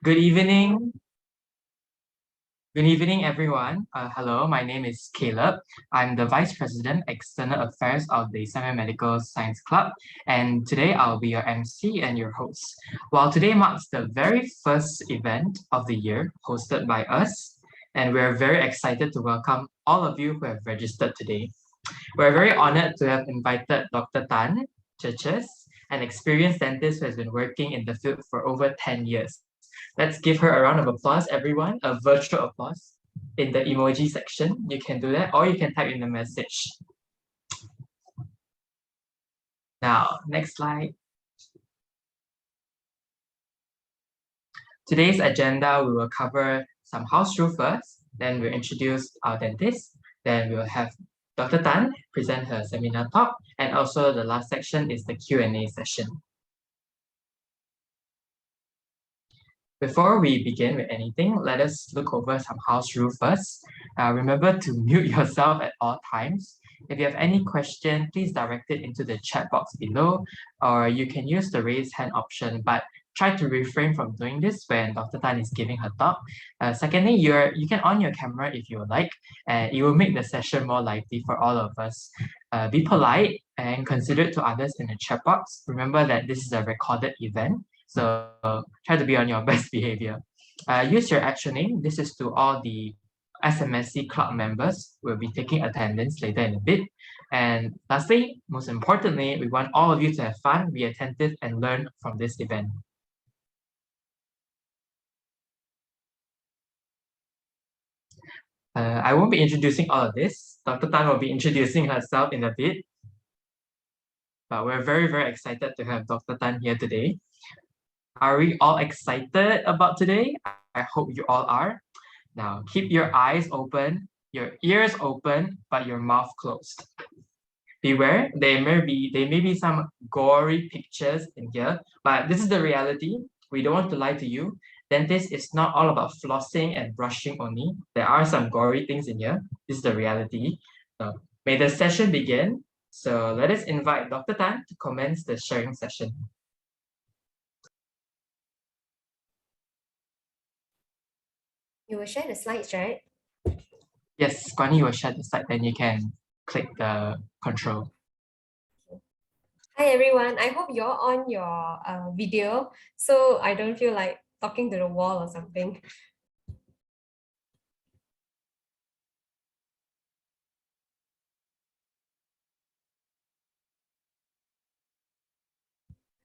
Good evening. Good evening, everyone. Hello, my name is Caleb. I'm the Vice President, External Affairs of the Sunway Medical Science Club, and today I'll be your MC and your host. While today marks the very first event of the year hosted by us, and we're very excited to welcome all of you who have registered today. We're very honored to have invited Dr. Tan Churches, an experienced dentist who has been working in the field for over 10 years. Let's give her a round of applause, everyone, a virtual applause in the emoji section. You can do that, or you can type in the message. Now, next slide. Today's agenda, we will cover some house rule first, then we'll introduce our dentist, then we'll have Dr. Tan present her seminar talk, and also the last section is the Q&A session. Before we begin with anything, let us look over some house rule first. Remember to mute yourself at all times. If you have any question, please direct it into the chat box below, or you can use the raise hand option, but try to refrain from doing this when Dr. Tan is giving her talk. Secondly, you can on your camera if you would like, and it will make the session more lively for all of us. Be polite and considerate to others in the chat box. Remember that this is a recorded event, so try to be on your best behavior. Use your actual name. This is to all the SMSC club members. We'll be taking attendance later in a bit. And lastly, most importantly, we want all of you to have fun, be attentive, and learn from this event. I won't be introducing all of this. Dr. Tan will be introducing herself in a bit. But we're very, very excited to have Dr. Tan here today. Are we all excited about today? I hope you all are. Now, keep your eyes open, your ears open, but your mouth closed. Beware, there may be some gory pictures in here, but this is the reality. We don't want to lie to you. Dentist is not all about flossing and brushing only. There are some gory things in here. This is the reality. May the session begin. So let us invite Dr. Tan to commence the sharing session. You will share the slides, right? Yes, Kwani will share the slide, then you can click the control. Hi everyone, I hope you're on your video, so I don't feel like talking to the wall or something.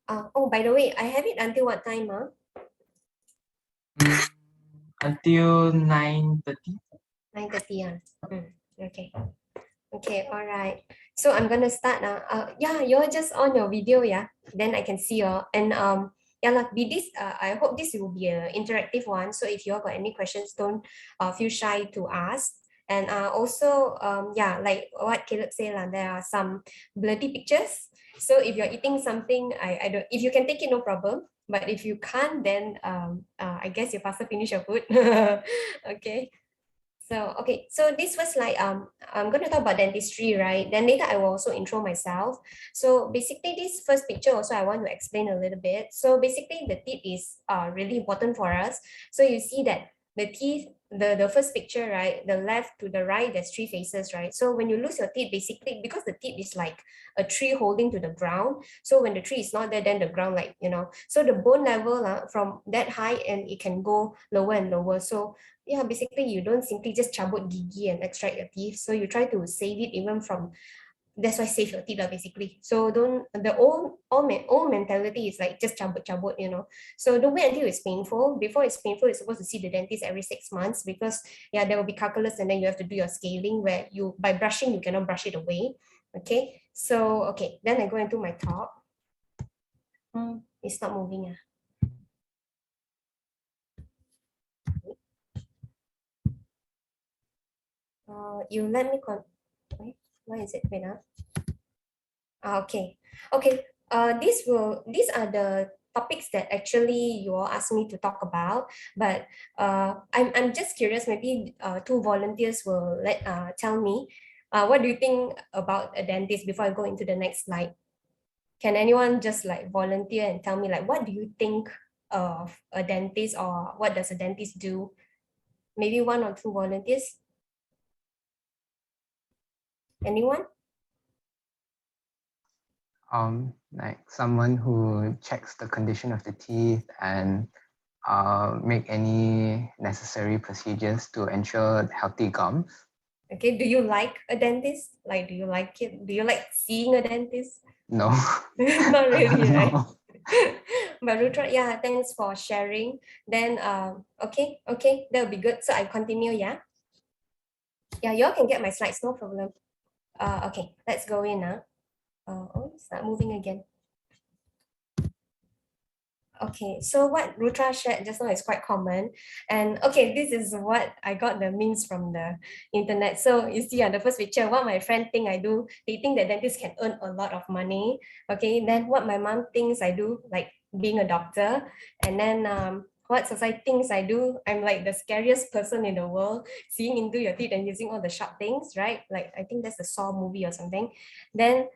Oh, by the way, I have it until what time? Until 9:30. 9:30. Okay. Okay, all right. So I'm gonna start now. Yeah, you're just on your video, yeah. Then I can see you. And yeah, like be this. I hope this will be an interactive one. So if you all got any questions, don't feel shy to ask. And also, yeah, like what Caleb said, there are some blurry pictures. So if you're eating something, I don't. If you can take it, no problem. But if you can't, then I guess you faster finish your food. Okay. So okay, so this was like I'm going to talk about dentistry, right? Then later I will also intro myself. So basically, this first picture also I want to explain a little bit. So basically, the teeth is really important for us. So you see that the teeth, the first picture, right? The left to the right, there's three faces, right? So when you lose your teeth, basically because the teeth is like a tree holding to the ground. So when the tree is not there, then the ground so the bone level from that high and it can go lower and lower. So yeah, basically you don't simply just cabut gigi and extract your teeth. So you try to save it even from, that's why save your teeth basically. So don't, the old mentality is like just cabut, So don't wait until it's painful. Before it's painful, you're supposed to see the dentist every 6 months because yeah, there will be calculus and then you have to do your scaling where you, by brushing, you cannot brush it away. Okay, so okay, then I go into my talk. It's not moving. You let me why is it? Wait. Okay. Okay. These are the topics that actually you all asked me to talk about, but I'm just curious. Maybe two volunteers will tell me what do you think about a dentist before I go into the next slide. Can anyone just like volunteer and tell me like what do you think of a dentist, or what does a dentist do? Maybe one or two volunteers. Anyone? Like someone who checks the condition of the teeth and make any necessary procedures to ensure healthy gums. Okay, do you like a dentist? Like, do you like it? Do you like seeing a dentist? No. Not really, right? No. But Rutra, yeah, thanks for sharing. Then, okay, that'll be good. So I continue, yeah? Yeah, you all can get my slides, no problem. Okay, let's go in now. Oh, it's not moving again. Okay, so what Rutra shared just now is quite common. And okay, this is what I got the memes from the internet. So you see on the first picture, what my friend think I do, they think that dentists can earn a lot of money. Okay, then what my mom thinks I do, like being a doctor. And then what society thinks I do, I'm like the scariest person in the world, seeing into your teeth and using all the sharp things, right? Like I think that's a Saw movie or something. Then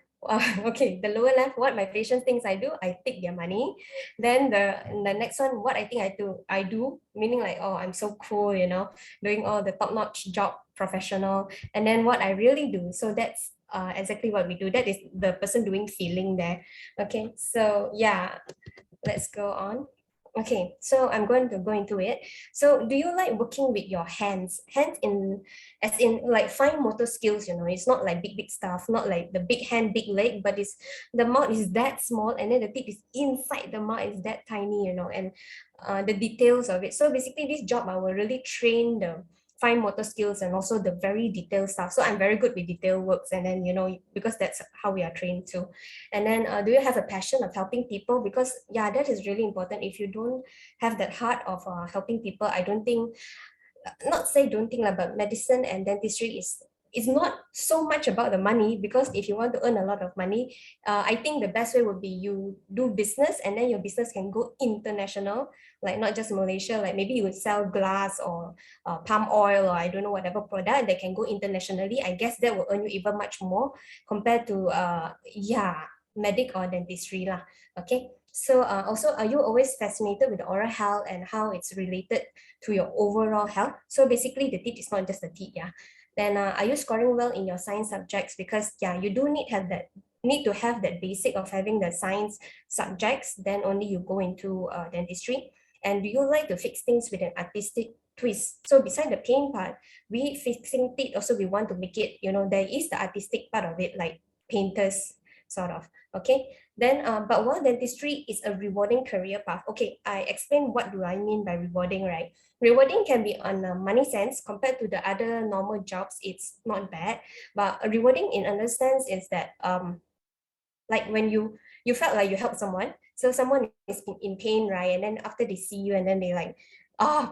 okay, the lower left, what my patients thinks I do, I take their money. Then the next one, what I do, meaning like, oh, I'm so cool, doing all the top-notch job, professional. And then what I really do, so that's exactly what we do. That is the person doing feeling there. Okay, so yeah, let's go on. Okay, so I'm going to go into it. So do you like working with your hands? Hands in, as in like fine motor skills, it's not like big stuff, not like the big hand, big leg, but it's the mouth is that small and then the tip is inside the mouth is that tiny, and the details of it. So basically this job, I will really train the fine motor skills and also the very detailed stuff. So I'm very good with detail works, and then, because that's how we are trained too. And then do you have a passion of helping people? Because yeah, that is really important. If you don't have that heart of helping people, I don't think, not say don't think about medicine and dentistry is not so much about the money, because if you want to earn a lot of money, I think the best way would be you do business, and then your business can go international, like not just Malaysia, like maybe you would sell glass or palm oil, or I don't know, whatever product that can go internationally. I guess that will earn you even much more compared to medic or dentistry lah. Okay, so also, are you always fascinated with the oral health and how it's related to your overall health? So basically the teeth is not just the teeth, yeah. Then are you scoring well in your science subjects? Because yeah, you do need to have that basic of having the science subjects, then only you go into dentistry. And do you like to fix things with an artistic twist? So beside the pain part, we fixing teeth also, we want to make it, there is the artistic part of it, like painters sort of. Okay, then but while dentistry is a rewarding career path, okay, I explain what do I mean by rewarding, right? Rewarding can be on a money sense. Compared to the other normal jobs, it's not bad. But rewarding in another sense is that like when you felt like you helped someone, so someone is in pain, right? And then after they see you and then they like,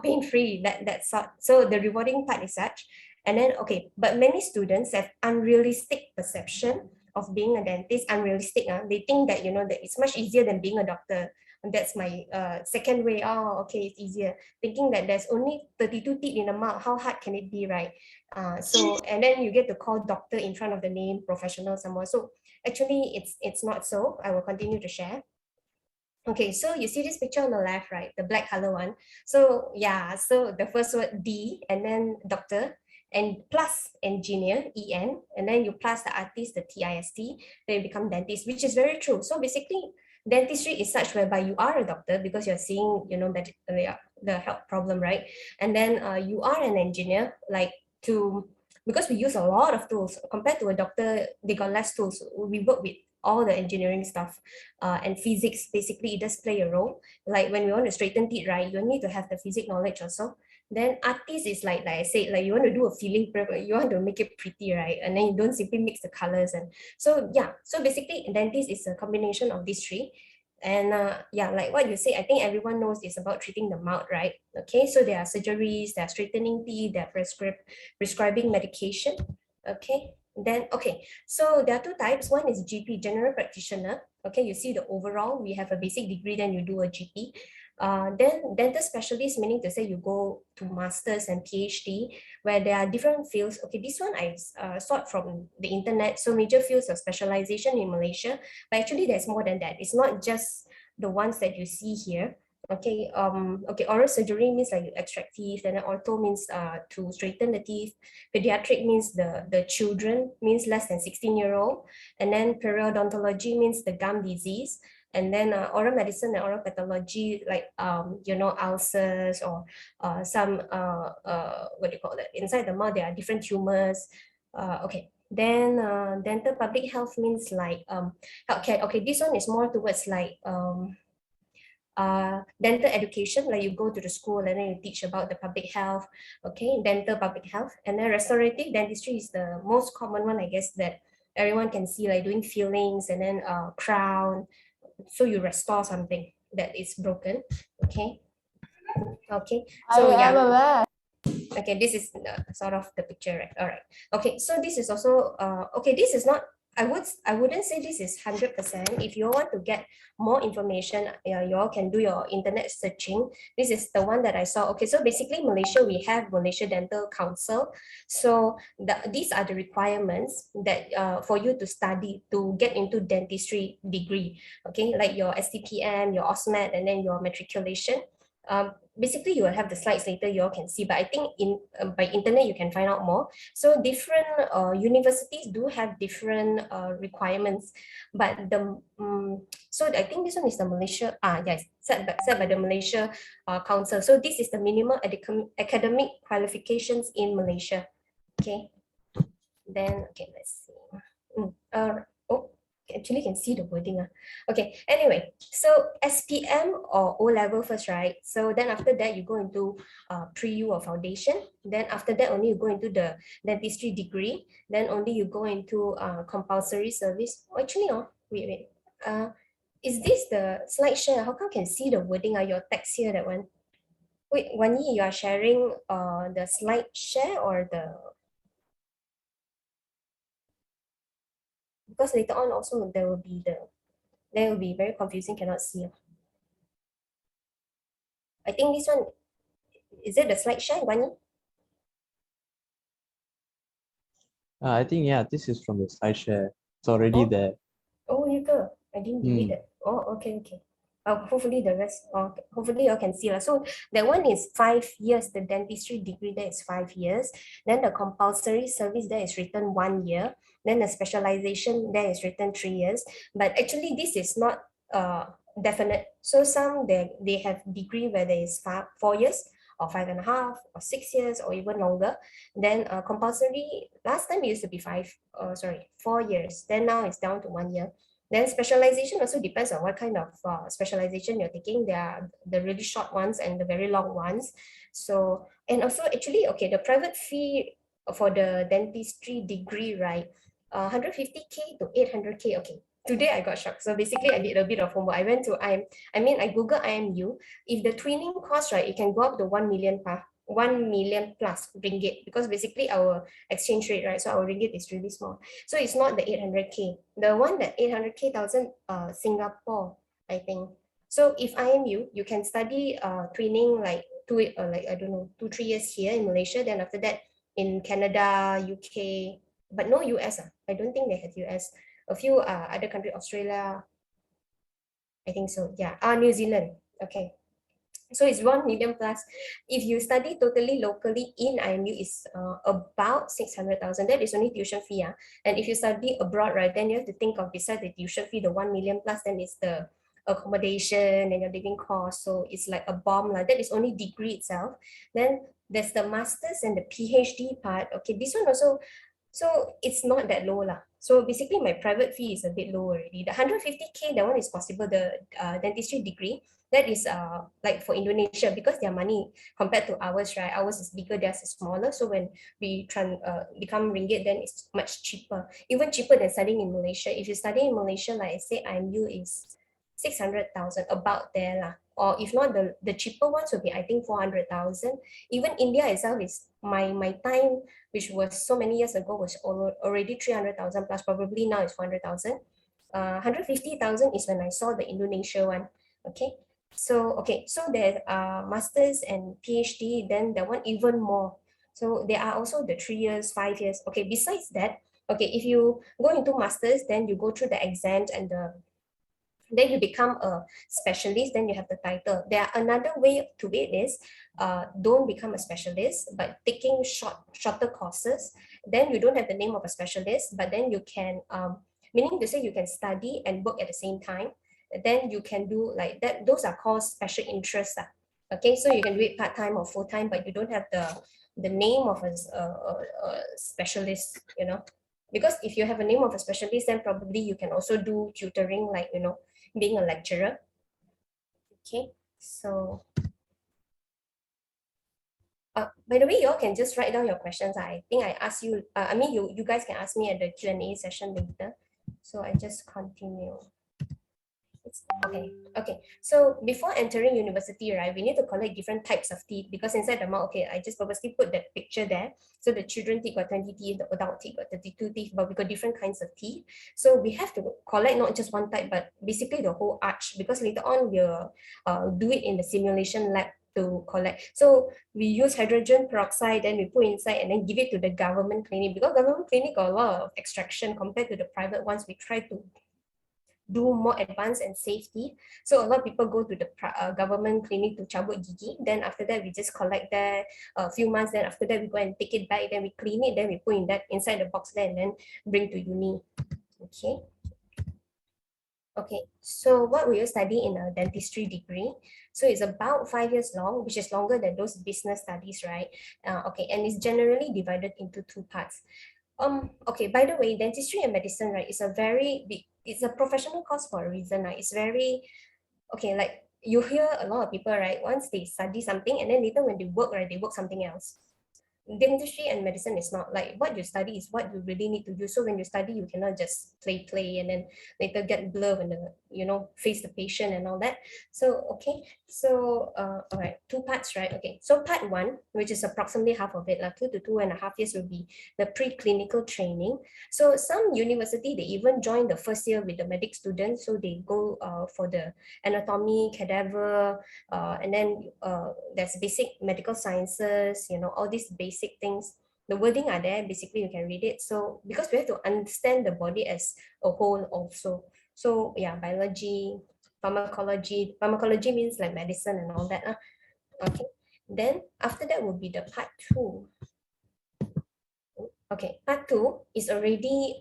pain free, that sort. So the rewarding part is such. And then okay, but many students have unrealistic perception of being a dentist. Unrealistic, they think that, that it's much easier than being a doctor. And that's my second way. Oh, okay, it's easier. Thinking that there's only 32 teeth in the mouth, how hard can it be, right? So and then you get to call doctor in front of the name, professional, someone. So actually it's not so. I will continue to share. Okay, so you see this picture on the left, right? The black color one. So yeah, so the first word D, and then doctor, and plus engineer, EN, and then you plus the artist, the TIST, then you become dentist, which is very true. So basically, dentistry is such whereby you are a doctor because you're seeing, the health problem, right? And then you are an engineer, like because we use a lot of tools compared to a doctor, they got less tools. We work with all the engineering stuff, and physics. Basically, it does play a role. Like when we want to straighten teeth, right, you need to have the physics knowledge also. Then artist is like I said, like you want to do a feeling, you want to make it pretty, right? And then you don't simply mix the colors. And so yeah, so basically dentist is a combination of these three. And yeah, like what you say, I think everyone knows it's about treating the mouth, right? Okay, so there are surgeries, there are straightening teeth, there are prescribing medication. Okay, then okay, so there are two types. One is GP, general practitioner. Okay, you see the overall, we have a basic degree, then you do a GP. Then dental specialist, meaning to say you go to masters and PhD, where there are different fields. Okay, this one I sought from the internet. So major fields of specialization in Malaysia, but actually there's more than that. It's not just the ones that you see here. Okay, okay, oral surgery means like you extract teeth, and then ortho means to straighten the teeth. Pediatric means the children, means less than 16-year-old, and then periodontology means the gum disease, and then oral medicine and oral pathology, like you know, ulcers or some what do you call that? Inside the mouth there are different tumors. Okay. Then dental public health means like okay, this one is more towards like dental education, like you go to the school and then you teach about the public health, okay, dental public health. And then restorative dentistry is the most common one, I guess, that everyone can see, like doing fillings and then crown, so you restore something that is broken. Okay, okay, so I am yeah. aware. Okay, this is sort of the picture, right? All right. Okay, so this is also okay, this is not, I wouldn't say this is 100%. If you want to get more information, you all can do your internet searching. This is the one that I saw. Okay, so basically Malaysia, we have Malaysia Dental Council. So these are the requirements that for you to study to get into dentistry degree. Okay, like your STPM, your OSMED, and then your matriculation. Basically you will have the slides later, you all can see, but I think in by internet you can find out more. So different universities do have different requirements, but the so I think this one is the Malaysia, yes, set by the Malaysia Council. So this is the minimum academic qualifications in Malaysia. Okay, then okay, let's see. Oh, actually can see the wording. Okay, anyway, so SPM or O level first, right? So then after that you go into pre-U or foundation. Then after that only you go into the dentistry degree. Then only you go into compulsory service. Oh, actually, wait. Is this the slide share? How come can see the wording? Your text here, that one. Wait, Wan Yi, you are sharing the slide share or the, because later on also there will be very confusing, cannot see. I think this one, is it the slide share, Wani? I think, yeah, this is from the SlideShare. It's already there. Oh, you go. I didn't delete it. Oh, okay. Hopefully the rest, hopefully you can see. So that one is 5 years. The dentistry degree there is 5 years. Then the compulsory service there is written 1 year. Then the specialization there is written 3 years. But actually this is not definite. So some they have degree where there is 4 years or 5.5 or 6 years or even longer. Then compulsory, last time it used to be 4 years. Then now it's down to 1 year. Then specialization also depends on what kind of specialization you're taking. There are the really short ones and the very long ones. So, and also actually, okay, the private fee for the dentistry degree, right? 150K to 800K. Okay, today I got shocked. So basically I did a bit of homework. I went to I Googled IMU. If the twinning cost, right, it can go up to 1 million plus ringgit, because basically our exchange rate, right? So our ringgit is really small. So it's not the 800K. The one that 800K thousand Singapore, I think. So if IMU, you can study twinning like I don't know, 2-3 years here in Malaysia. Then after that in Canada, UK, but no US. I don't think they have US. A few other countries, Australia, I think so. Yeah. New Zealand. Okay. So it's 1 million plus. If you study totally locally in IMU, is about 600,000. That is only tuition fee. And if you study abroad, right, then you have to think of, besides the tuition fee, the 1 million plus, then it's the accommodation and your living cost. So it's like a bomb. That is only degree itself. Then there's the masters and the PhD part. Okay, this one also, so it's not that low. So basically my private fee is a bit low already. The 150K, that one is possible. The dentistry degree, that is like for Indonesia, because their money compared to ours, right? Ours is bigger, theirs is smaller. So when we become ringgit, then it's much cheaper, even cheaper than studying in Malaysia. If you study in Malaysia, like I say, IMU is 600,000, about there. Or if not, the cheaper ones will be, I think, 400,000. Even India itself is, my time, which was so many years ago, was already 300,000 plus, probably now it's 400,000. 150,000 is when I saw the Indonesia one. Okay. So, okay, so there are masters and PhD, then that one even more. So there are also the 3 years, 5 years. Okay, besides that, okay, if you go into masters, then you go through the exams and Then you become a specialist, then you have the title. There are another way to it is don't become a specialist, but taking shorter courses. Then you don't have the name of a specialist, but then you can, meaning to say you can study and work at the same time. Then you can do like that. Those are called special interests. Okay, so you can do it part-time or full-time, but you don't have the name of a specialist, you know. Because if you have a name of a specialist, then probably you can also do tutoring, like, you know, being a lecturer. Okay, so by the way, you all can just write down your questions. I think I asked you, I mean, you guys can ask me at the Q&A session later. So I just continue. Okay. So before entering university, right, we need to collect different types of teeth, because inside the mouth, okay, I just purposely put that picture there. So the children teeth got 20 teeth, the adult teeth got 32 teeth, but we got different kinds of teeth. So we have to collect not just one type, but basically the whole arch, because later on we'll do it in the simulation lab to collect. So we use hydrogen peroxide, then we put inside and then give it to the government clinic, because government clinic got a lot of extraction compared to the private ones. We try to do more advanced and safety. So a lot of people go to the government clinic to cabut gigi. Then after that, we just collect that a few months. Then after that, we go and take it back. Then we clean it. Then we put in that inside the box there and then bring to uni. Okay. Okay, so what will you study in a dentistry degree? So it's about 5 years long, which is longer than those business studies, right? Okay, and it's generally divided into two parts. Okay, by the way, dentistry and medicine, right, is a very big, it's a professional course for a reason, right? It's very, okay, like you hear a lot of people, right, once they study something and then later when they work, right, they work something else. Dentistry and medicine is not like what you study is what you really need to do. So when you study, you cannot just play and then later get blur when the, you know, face the patient and all that. So okay, so all right, two parts, right? Okay, so part one, which is approximately half of it, like 2 to 2.5 years, will be the preclinical training. So some university, they even join the first year with the medic students, so they go for the anatomy, cadaver, and then there's basic medical sciences, you know, all these basic things. The wording are there, basically you can read it. So because we have to understand the body as a whole also. So yeah, biology, pharmacology means like medicine and all that. Okay, then after that will be the part two. Okay, part two is already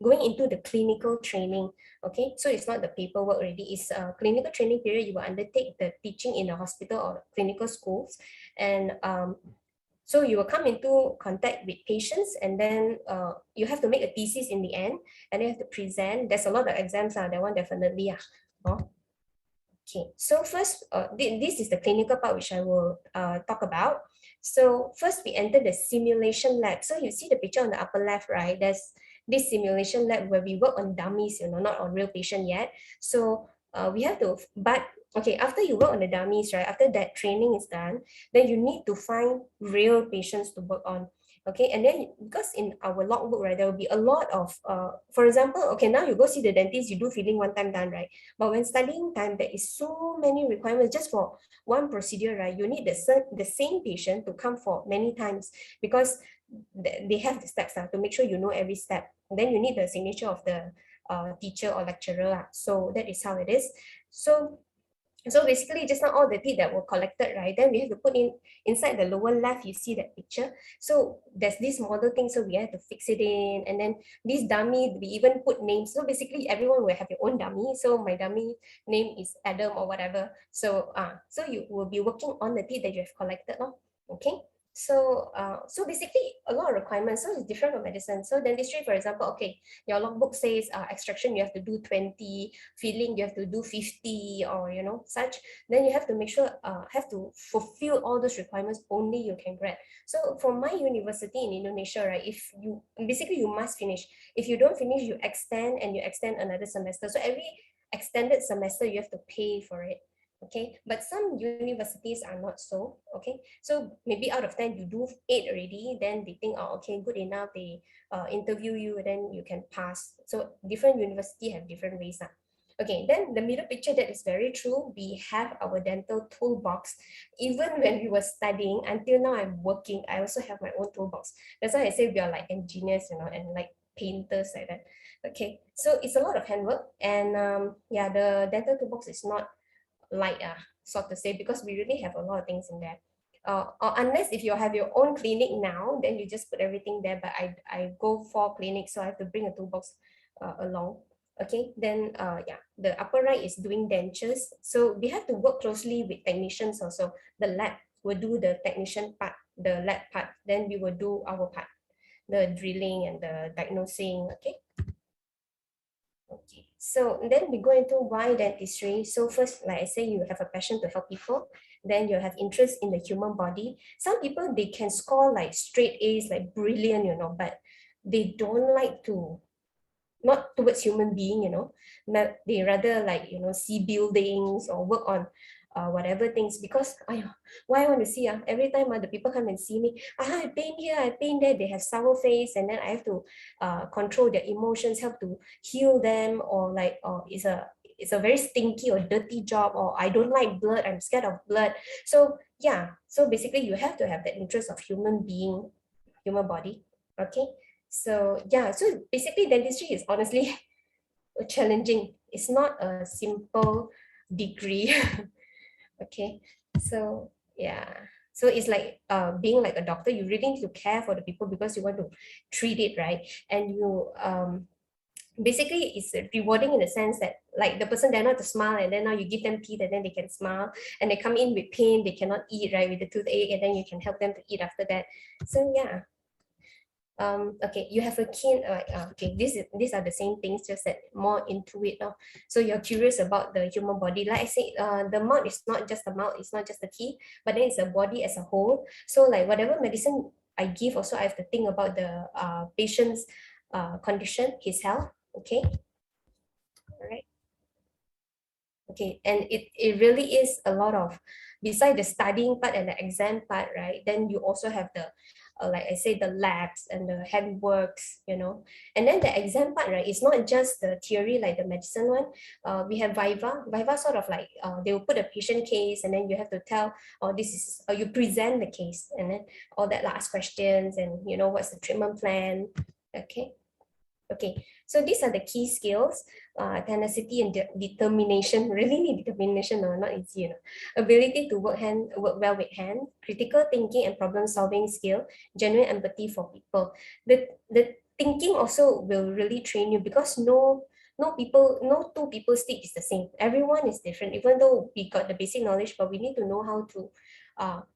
going into the clinical training. Okay, so it's not the paperwork already. It's a clinical training period. You will undertake the teaching in the hospital or clinical schools, and so you will come into contact with patients, and then you have to make a thesis in the end, and you have to present. There's a lot of exams. That one definitely. Okay, so first, this is the clinical part which I will talk about. So first we enter the simulation lab. So you see the picture on the upper left, right? There's this simulation lab where we work on dummies, you know, not on real patient yet. So we have to, but okay, after you work on the dummies, right? After that training is done, then you need to find real patients to work on. Okay, and then because in our logbook, right, there will be a lot of, for example, okay, now you go see the dentist, you do filling one time done, right? But when studying time, there is so many requirements just for one procedure, right? You need the same patient to come for many times, because they have the steps to make sure you know every step. And then you need the signature of the teacher or lecturer. So that is how it is. So basically, just now all the teeth that were collected, right? Then we have to put in inside the lower left. You see that picture. So there's this model thing. So we have to fix it in, and then this dummy, we even put names. So basically, everyone will have your own dummy. So my dummy name is Adam or whatever. So so you will be working on the teeth that you have collected, no? Okay. So basically a lot of requirements. So it's different from medicine. So dentistry, for example, okay, your logbook says extraction you have to do 20, filling you have to do 50, or you know such. Then you have to make sure have to fulfill all those requirements, only you can grad. So for my university in Indonesia, right, if you basically you must finish. If you don't finish, you extend and you extend another semester. So every extended semester you have to pay for it. Okay, but some universities are not so. Okay, so maybe out of 10 you do 8 already, then they think, oh, okay, good enough, they interview you, then you can pass. So different university have different ways. Okay, then the middle picture, that is very true. We have our dental toolbox. Even when we were studying, until now I'm working, I also have my own toolbox. That's why I say we are like engineers, you know, and like painters like that. Okay, so it's a lot of handwork, and yeah, the dental toolbox is not light, so to say, because we really have a lot of things in there. Or unless if you have your own clinic now, then you just put everything there. But I go for clinic, so I have to bring a toolbox along. Okay, then yeah, the upper right is doing dentures. So we have to work closely with technicians also. The lab will do the technician part, the lab part. Then we will do our part, the drilling and the diagnosing. Okay. Okay, so then we go into why dentistry. So first, like I say, you have a passion to help people. Then you have interest in the human body. Some people, they can score like straight A's, like brilliant, but they don't like to, not towards human being, they rather like, see buildings or work on whatever things, because why I want to see, every time the people come and see me, I pain here, I pain there, they have sour face, and then I have to control their emotions, help to heal them, or like, it's a very stinky or dirty job, or I don't like blood, I'm scared of blood. So yeah, so basically you have to have the interest of human being, human body. Okay, so yeah, so basically dentistry is honestly challenging. It's not a simple degree. Okay, so yeah, so it's like being like a doctor. You really need to care for the people because you want to treat it right, and you basically it's rewarding in the sense that like the person, they're not to smile, and then now you give them teeth and then they can smile, and they come in with pain, they cannot eat, right, with the toothache, and then you can help them to eat after that. So yeah. Okay, you have a keen okay, these are the same things, just that more into it now. So you're curious about the human body, like I say, the mouth is not just the mouth, it's not just the teeth, but then it's a body as a whole. So like whatever medicine I give, also I have to think about the patient's condition, his health. Okay, all right. Okay, and it really is a lot of, beside the studying part and the exam part, right, then you also have the like I say, the labs and the handworks, and then the exam part, right, it's not just the theory like the medicine one. We have viva sort of like they will put a patient case, and then you have to tell, oh, this is, you present the case, and then all that last questions, and what's the treatment plan. Okay. Okay, so these are the key skills: tenacity and determination. Really need determination, no, not easy. Ability to work well with hand, critical thinking and problem solving skill, genuine empathy for people. The thinking also will really train you, because no two people stick is the same. Everyone is different. Even though we got the basic knowledge, but we need to know how to.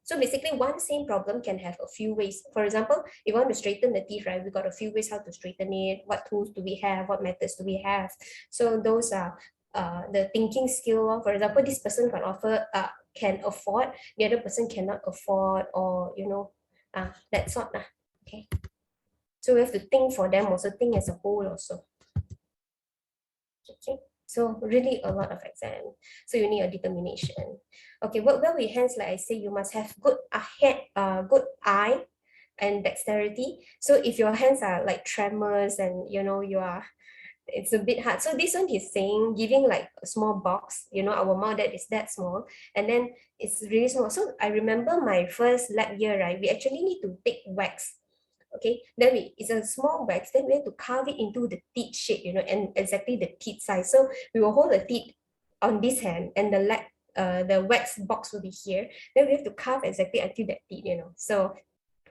So basically, one same problem can have a few ways. For example, if you want to straighten the teeth, right, we got a few ways how to straighten it. What tools do we have? What methods do we have? So those are the thinking skill. For example, this person can afford, the other person cannot afford, or that sort. Okay. So we have to think for them, also think as a whole also. Okay. So really a lot of exam. So you need a determination. Okay, work well with hands, like I say, you must have good good eye and dexterity. So if your hands are like tremors, and it's a bit hard. So this one is saying, giving like a small box, our mouth that is that small, and then it's really small. So I remember my first lab year, right, we actually need to take wax. Okay, then it's a small wax, then we have to carve it into the teeth shape, and exactly the teeth size. So we will hold the teeth on this hand, and the wax box will be here. Then we have to carve exactly until that teeth, So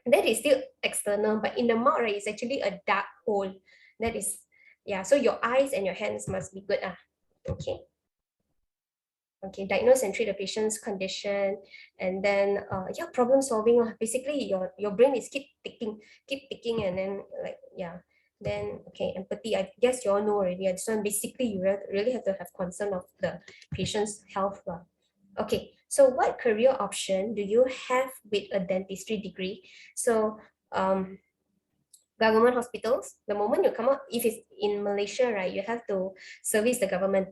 that is still external, but in the mouth, right, it's actually a dark hole. That is, yeah. So your eyes and your hands must be good. Okay. Okay, diagnose and treat the patient's condition, and then problem solving. Basically, your brain is keep ticking, and then like then okay, empathy. I guess you all know already. This one basically you really have to have concern of the patient's health. Okay, so what career option do you have with a dentistry degree? So government hospitals, the moment you come out, if it's in Malaysia, right, you have to service the government.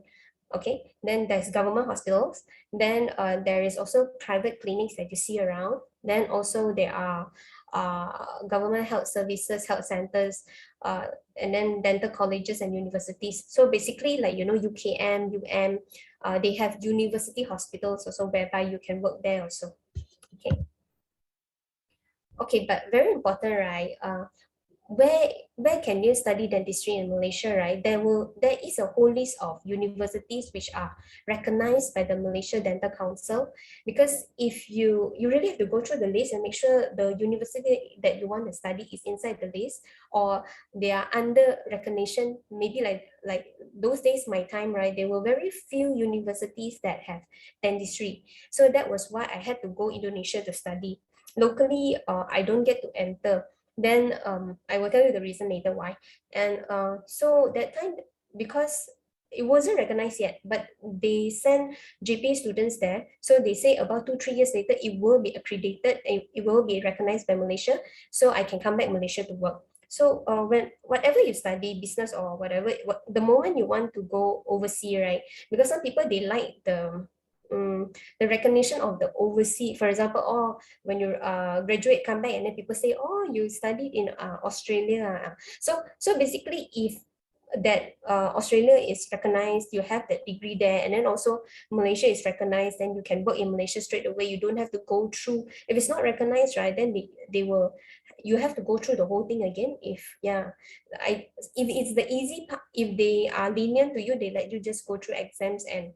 Okay, then there's government hospitals, then there is also private clinics that you see around, then also there are government health services, health centers, and then dental colleges and universities. So basically, like UKM, they have university hospitals also, whereby you can work there also. Okay, but very important, right, where can you study dentistry in Malaysia, right? There is a whole list of universities which are recognized by the Malaysia Dental Council, because if you really have to go through the list and make sure the university that you want to study is inside the list, or they are under recognition. Maybe like those days, my time, right, there were very few universities that have dentistry. So that was why I had to go Indonesia to study. Locally, I don't get to enter. Then I will tell you the reason later why. And so that time, because it wasn't recognized yet, but they send GPA students there. So they say about 2-3 years later, it will be accredited, it will be recognized by Malaysia. So I can come back Malaysia to work. So when whatever you study, business or whatever, the moment you want to go overseas, right? Because some people, they like the recognition of the overseas. For example, oh, when you graduate, come back, and then people say, oh, you studied in Australia. So basically, if that Australia is recognized, you have that degree there, and then also Malaysia is recognized, then you can work in Malaysia straight away. You don't have to go through. If it's not recognized, right, then they will, you have to go through the whole thing again. If if it's the easy part, if they are lenient to you, they let you just go through exams and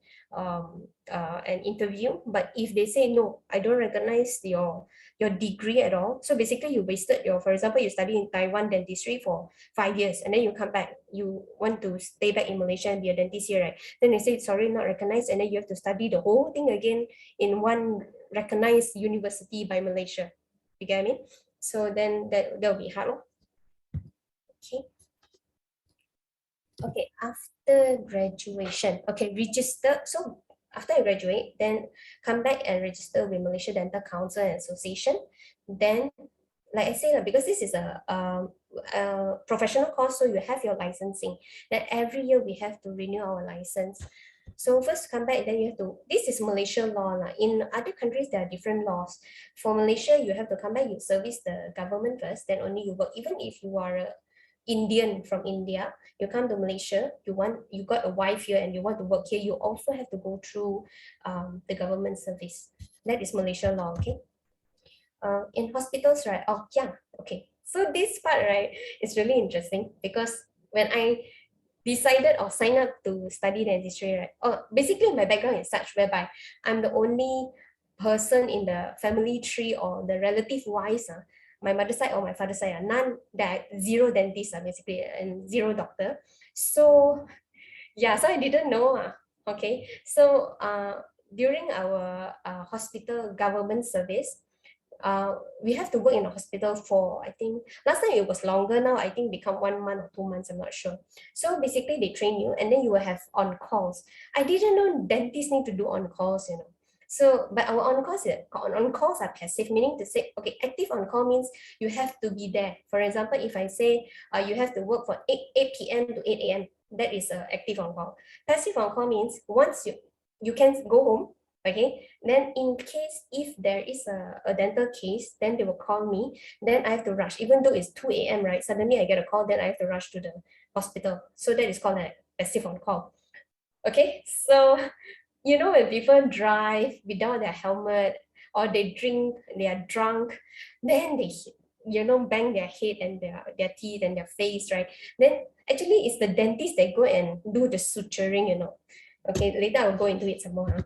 an interview. But if they say no, I don't recognize your degree at all, so basically you wasted your, for example, you study in Taiwan dentistry for 5 years, and then you come back, you want to stay back in Malaysia and be a dentist here, right? Then they say sorry, not recognized, and then you have to study the whole thing again in one recognized university by Malaysia. You get what I mean? So then that'll be hard. Okay. Okay, after graduation, okay, register. So after I graduate, then come back and register with Malaysia Dental Council and Association. Then, like I say, because this is a professional course, so you have your licensing. Then every year we have to renew our license. So first come back, then you have to, this is Malaysia law. In other countries, there are different laws. For Malaysia, you have to come back, you service the government first, then only you work. Even if you are a Indian from India, you come to Malaysia, you got a wife here and you want to work here, you also have to go through the government service. That is Malaysia law, okay? In hospitals, right? Oh, yeah, okay. So this part, right, is really interesting, because when I decided or signed up to study dentistry, right? Oh, basically my background is such whereby I'm the only person in the family tree or the relative wise, my mother's side or my father's side, none, that zero dentists, basically, and zero doctor. So yeah, so I didn't know. Okay, so during our hospital government service, we have to work in a hospital for, I think last time it was longer, now I think become 1 month or 2 months, I'm not sure. So basically they train you and then you will have on calls. I didn't know dentists need to do on calls, So, but our on calls are passive, meaning to say, okay, active on call means you have to be there. For example, if I say you have to work for 8 p.m. to 8 a.m., that is active on call. Passive on call means once you can go home, okay, then in case if there is a dental case, then they will call me, then I have to rush, even though it's 2 a.m., right? Suddenly I get a call, then I have to rush to the hospital. So that is called a passive on call. Okay, so when people drive without their helmet, or they drink, they are drunk, then they bang their head and their teeth and their face, right? Then actually it's the dentist that go and do the suturing. Okay, later I'll go into it some more.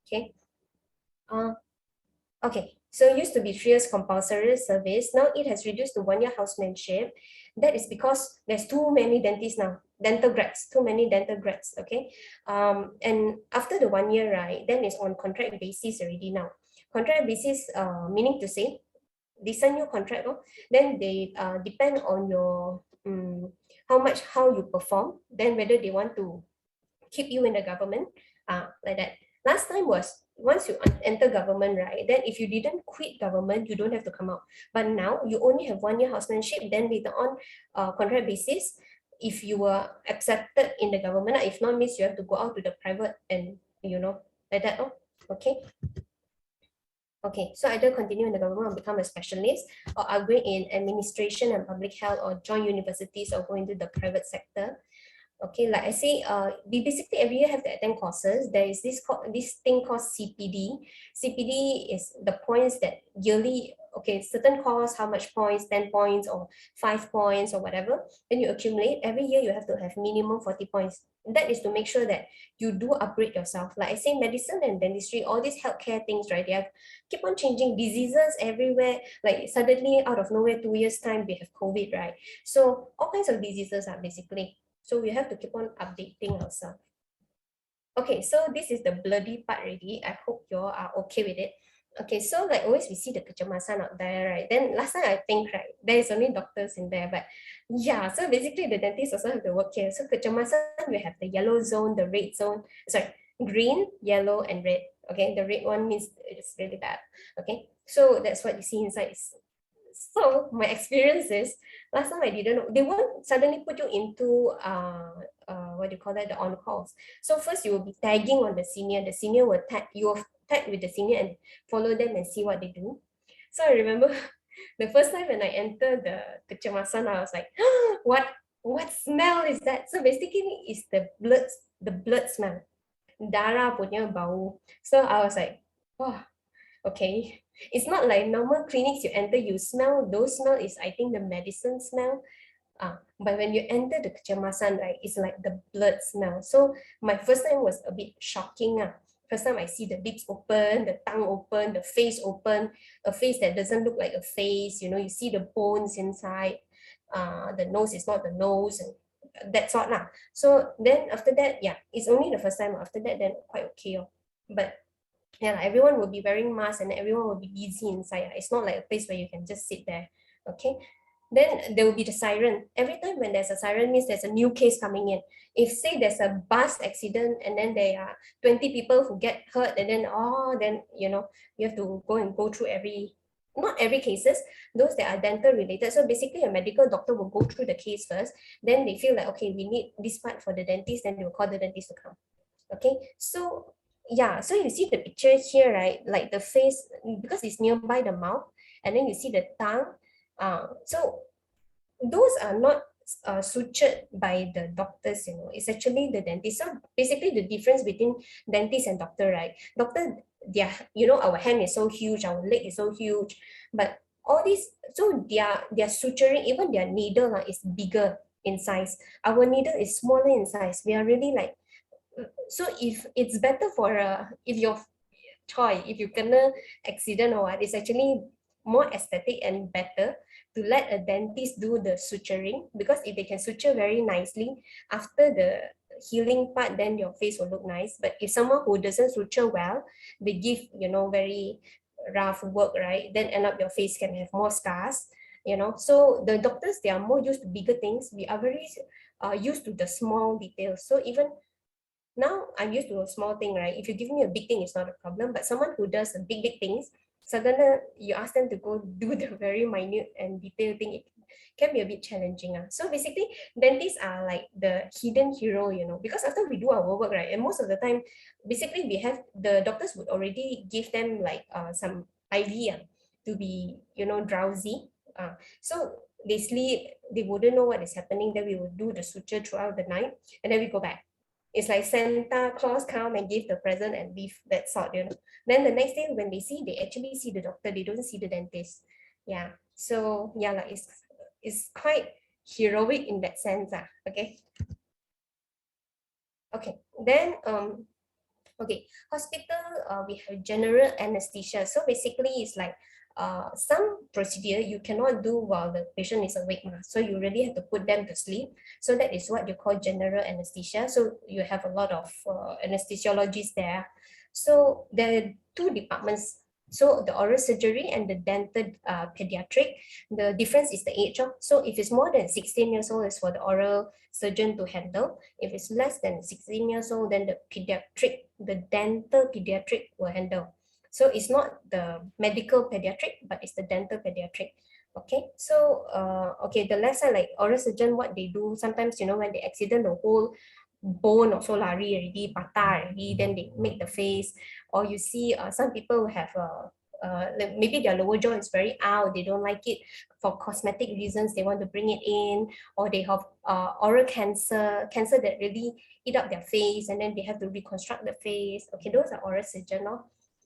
Okay. Okay, so it used to be 3 years compulsory service. Now it has reduced to 1 year housemanship. That is because there's too many dentists now, dental grads, too many dental grads, okay? And after the 1 year, right, then it's on contract basis already now. Contract basis, meaning to say, they sign your contract, then they depend on your, how you perform, then whether they want to keep you in the government, like that. Last time was, once you enter government, right, then if you didn't quit government, you don't have to come out. But now you only have 1 year housemanship, then later on contract basis, if you were accepted in the government, if not, means you have to go out to the private and like that. Okay. Okay, so either continue in the government or become a specialist, or upgrade in administration and public health, or join universities, or go into the private sector. Okay, like I say, we basically every year have to attend courses. There is this thing called CPD. CPD is the points that yearly okay, certain course, how much points, 10 points or 5 points or whatever, then you accumulate. Every year you have to have minimum 40 points. That is to make sure that you do upgrade yourself. Like I say, medicine and dentistry, all these healthcare things, right? They have keep on changing, diseases everywhere. Like suddenly out of nowhere, 2 years time, we have COVID, right? So all kinds of diseases are basically. So we have to keep on updating ourselves. Okay, so this is the bloody part already. I hope you all are okay with it. Okay, so like always we see the kecemasan out there, right? Then last time I think, right, there is only doctors in there, but yeah, so basically the dentists also have to work here. So kecemasan, we have the yellow zone, the red zone, sorry, green, yellow, and red. Okay, the red one means it's really bad. Okay, so that's what you see inside. So my experience is last time I didn't know, they won't suddenly put you into what do you call that, the on calls. So first you will be tagging on the senior will tag, you will tag with the senior and follow them and see what they do. So I remember the first time when I entered the kecemasan, I was like, what smell is that? So basically it's the blood smell, darah punya bau. So I was like, oh, okay. It's not like normal clinics you enter, you smell, those smell is I think the medicine smell. But when you enter the kecemasan, right, it's like the blood smell. So my first time was a bit shocking. First time I see the lips open, the tongue open, the face open, a face that doesn't look like a face, you know, you see the bones inside, the nose is not the nose, and that's what lah. So then after that, yeah, it's only the first time. After that, then quite okay. But yeah, everyone will be wearing masks and everyone will be busy inside. It's not like a place where you can just sit there. Okay. Then there will be the siren. Every time when there's a siren means there's a new case coming in. If say there's a bus accident and then there are 20 people who get hurt and then then you know you have to go through not every cases, those that are dental related. So basically a medical doctor will go through the case first. Then they feel like, okay, we need this part for the dentist, then they will call the dentist to come. Okay, so yeah, so you see the picture here, right? Like the face, because it's nearby the mouth, and then you see the tongue. So those are not sutured by the doctors, you know, it's actually the dentist. So basically the difference between dentist and doctor, right? Doctor, you know, our hand is so huge, our leg is so huge, but all these, so their suturing, even their needle is bigger in size. Our needle is smaller in size. We are really like, so if it's better for if your toy, if you kena accident or what, it's actually more aesthetic and better to let a dentist do the suturing, because if they can suture very nicely after the healing part, then your face will look nice. But if someone who doesn't suture well, they give, you know, very rough work, right, then end up your face can have more scars, you know. So the doctors, they are more used to bigger things. We are very used to the small details. So even now I'm used to a small thing, right? If you give me a big thing, it's not a problem. But someone who does a big things, suddenly you ask them to go do the very minute and detailed thing, it can be a bit challenging. So basically, dentists are like the hidden hero, you know, because after we do our work, right, and most of the time, basically we have, the doctors would already give them like some IV to be, you know, drowsy. So they sleep, they wouldn't know what is happening. Then we would do the suture throughout the night, and then we go back. It's like Santa Claus come and give the present and leave, that sort, you know. Then the next day when they see, they actually see the doctor, they don't see the dentist. Yeah. So yeah, like it's quite heroic in that sense. Okay. Okay. Then okay, hospital, we have general anesthesia. So basically it's like some procedure you cannot do while the patient is awake. So you really have to put them to sleep. So that is what you call general anesthesia. So you have a lot of anesthesiologists there. So there are two departments. So the oral surgery and the dental pediatric, the difference is the age. So if it's more than 16 years old, it's for the oral surgeon to handle. If it's less than 16 years old, then the dental pediatric will handle. So it's not the medical pediatric, but it's the dental pediatric. Okay, so okay, the left side, like oral surgeon, what they do sometimes, you know, when they accident, the whole bone also lari already, patah already, then they make the face. Or you see some people have maybe their lower jaw is very out, they don't like it for cosmetic reasons, they want to bring it in. Or they have oral cancer that really eat up their face, and then they have to reconstruct the face. Okay, those are oral surgeon.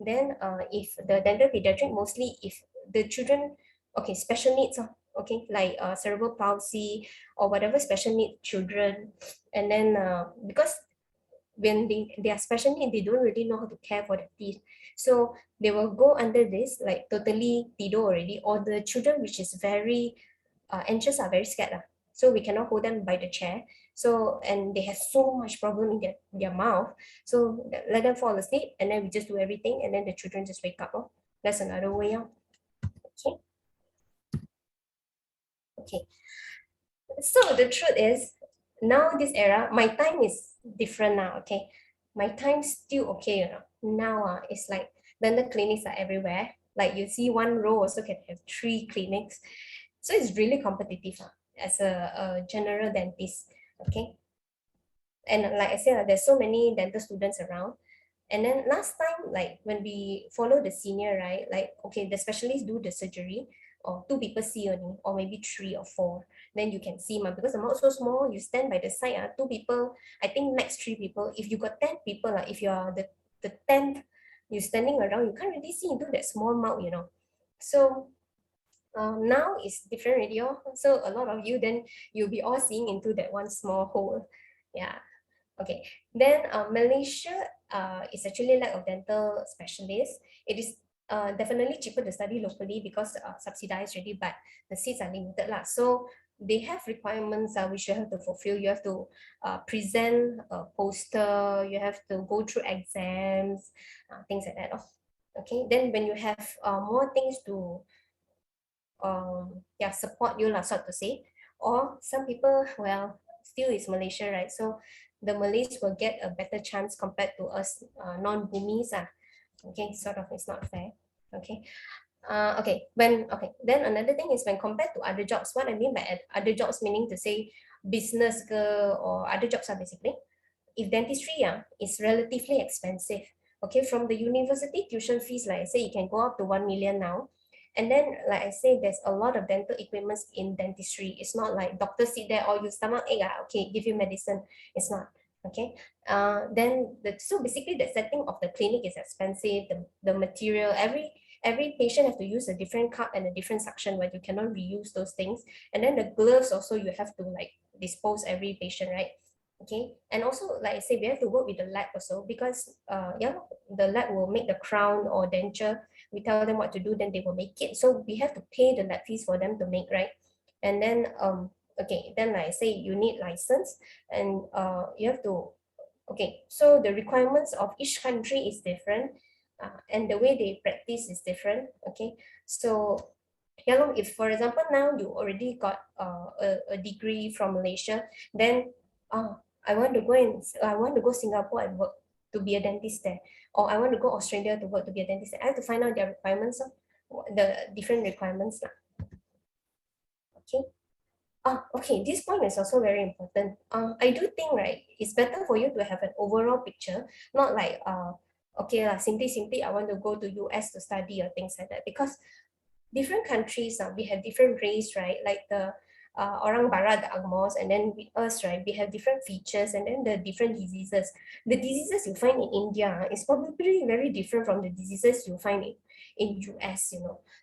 Then if the dental pediatric, mostly if the children, okay, special needs, okay, like cerebral palsy or whatever special need children, and then because when they are special need, they don't really know how to care for the teeth, so they will go under this like totally tido already, or the children which is very anxious are very scared so we cannot hold them by the chair, so and they have so much problem in their mouth, so let them fall asleep and then we just do everything and then the children just wake up. That's another way. Okay. Okay. So the truth is, now this era, my time is different now. Okay, my time still okay. Now it's like dental clinics are everywhere. Like you see, one row also can have 3 clinics, so it's really competitive as a general dentist. Okay, and like I said, there's so many dental students around. And then last time, like when we follow the senior, right? Like, okay, the specialists do the surgery, or 2 people see only, or maybe 3 or 4. Then you can see, because the mouth so small, you stand by the side, 2 people, I think max 3 people. If you got 10 people, if you are the 10th, you're standing around, you can't really see into that small mouth. So now it's different already. So a lot of you, then you'll be all seeing into that one small hole. Yeah. Okay, then Malaysia is actually lack of dental specialists. It is definitely cheaper to study locally because subsidized already, but the seats are limited lah. So they have requirements which you have to fulfill. You have to present a poster, you have to go through exams, things like that. Okay, then when you have more things to support you lah, so to say, or some people, well, still is Malaysia, right? So the Malays will get a better chance compared to us non-Bumis. Okay, sort of, it's not fair. Okay. Then another thing is when compared to other jobs, what I mean by other jobs, meaning to say business or other jobs are basically, if dentistry is relatively expensive, okay, from the university tuition fees, like I say, it can go up to 1 million now. And then, like I say, there's a lot of dental equipments in dentistry. It's not like doctors sit there, or you stomach ache, okay, give you medicine. It's not. Okay. So basically the setting of the clinic is expensive. The material, every patient have to use a different cup and a different suction where you cannot reuse those things. And then the gloves also, you have to like dispose every patient, right? Okay, and also like I say, we have to work with the lab also, because the lab will make the crown or denture. We tell them what to do, then they will make it. So we have to pay the lab fees for them to make, right? And then then like I say, you need license, and you have to, okay, so the requirements of each country is different, and the way they practice is different. Okay, so if for example now you already got a degree from Malaysia, then I want to go Singapore and work to be a dentist there, or I want to go Australia to work to be a dentist there. I have to find out their requirements, the different requirements. Okay. Okay, this point is also very important. I do think, right, it's better for you to have an overall picture, not like okay, simply I want to go to US to study or things like that, because different countries, we have different race, right? Like the orang barat, the Angmos, and then with us, right, we have different features, and then the different diseases. The diseases you find in India is probably very different from the diseases you find in US,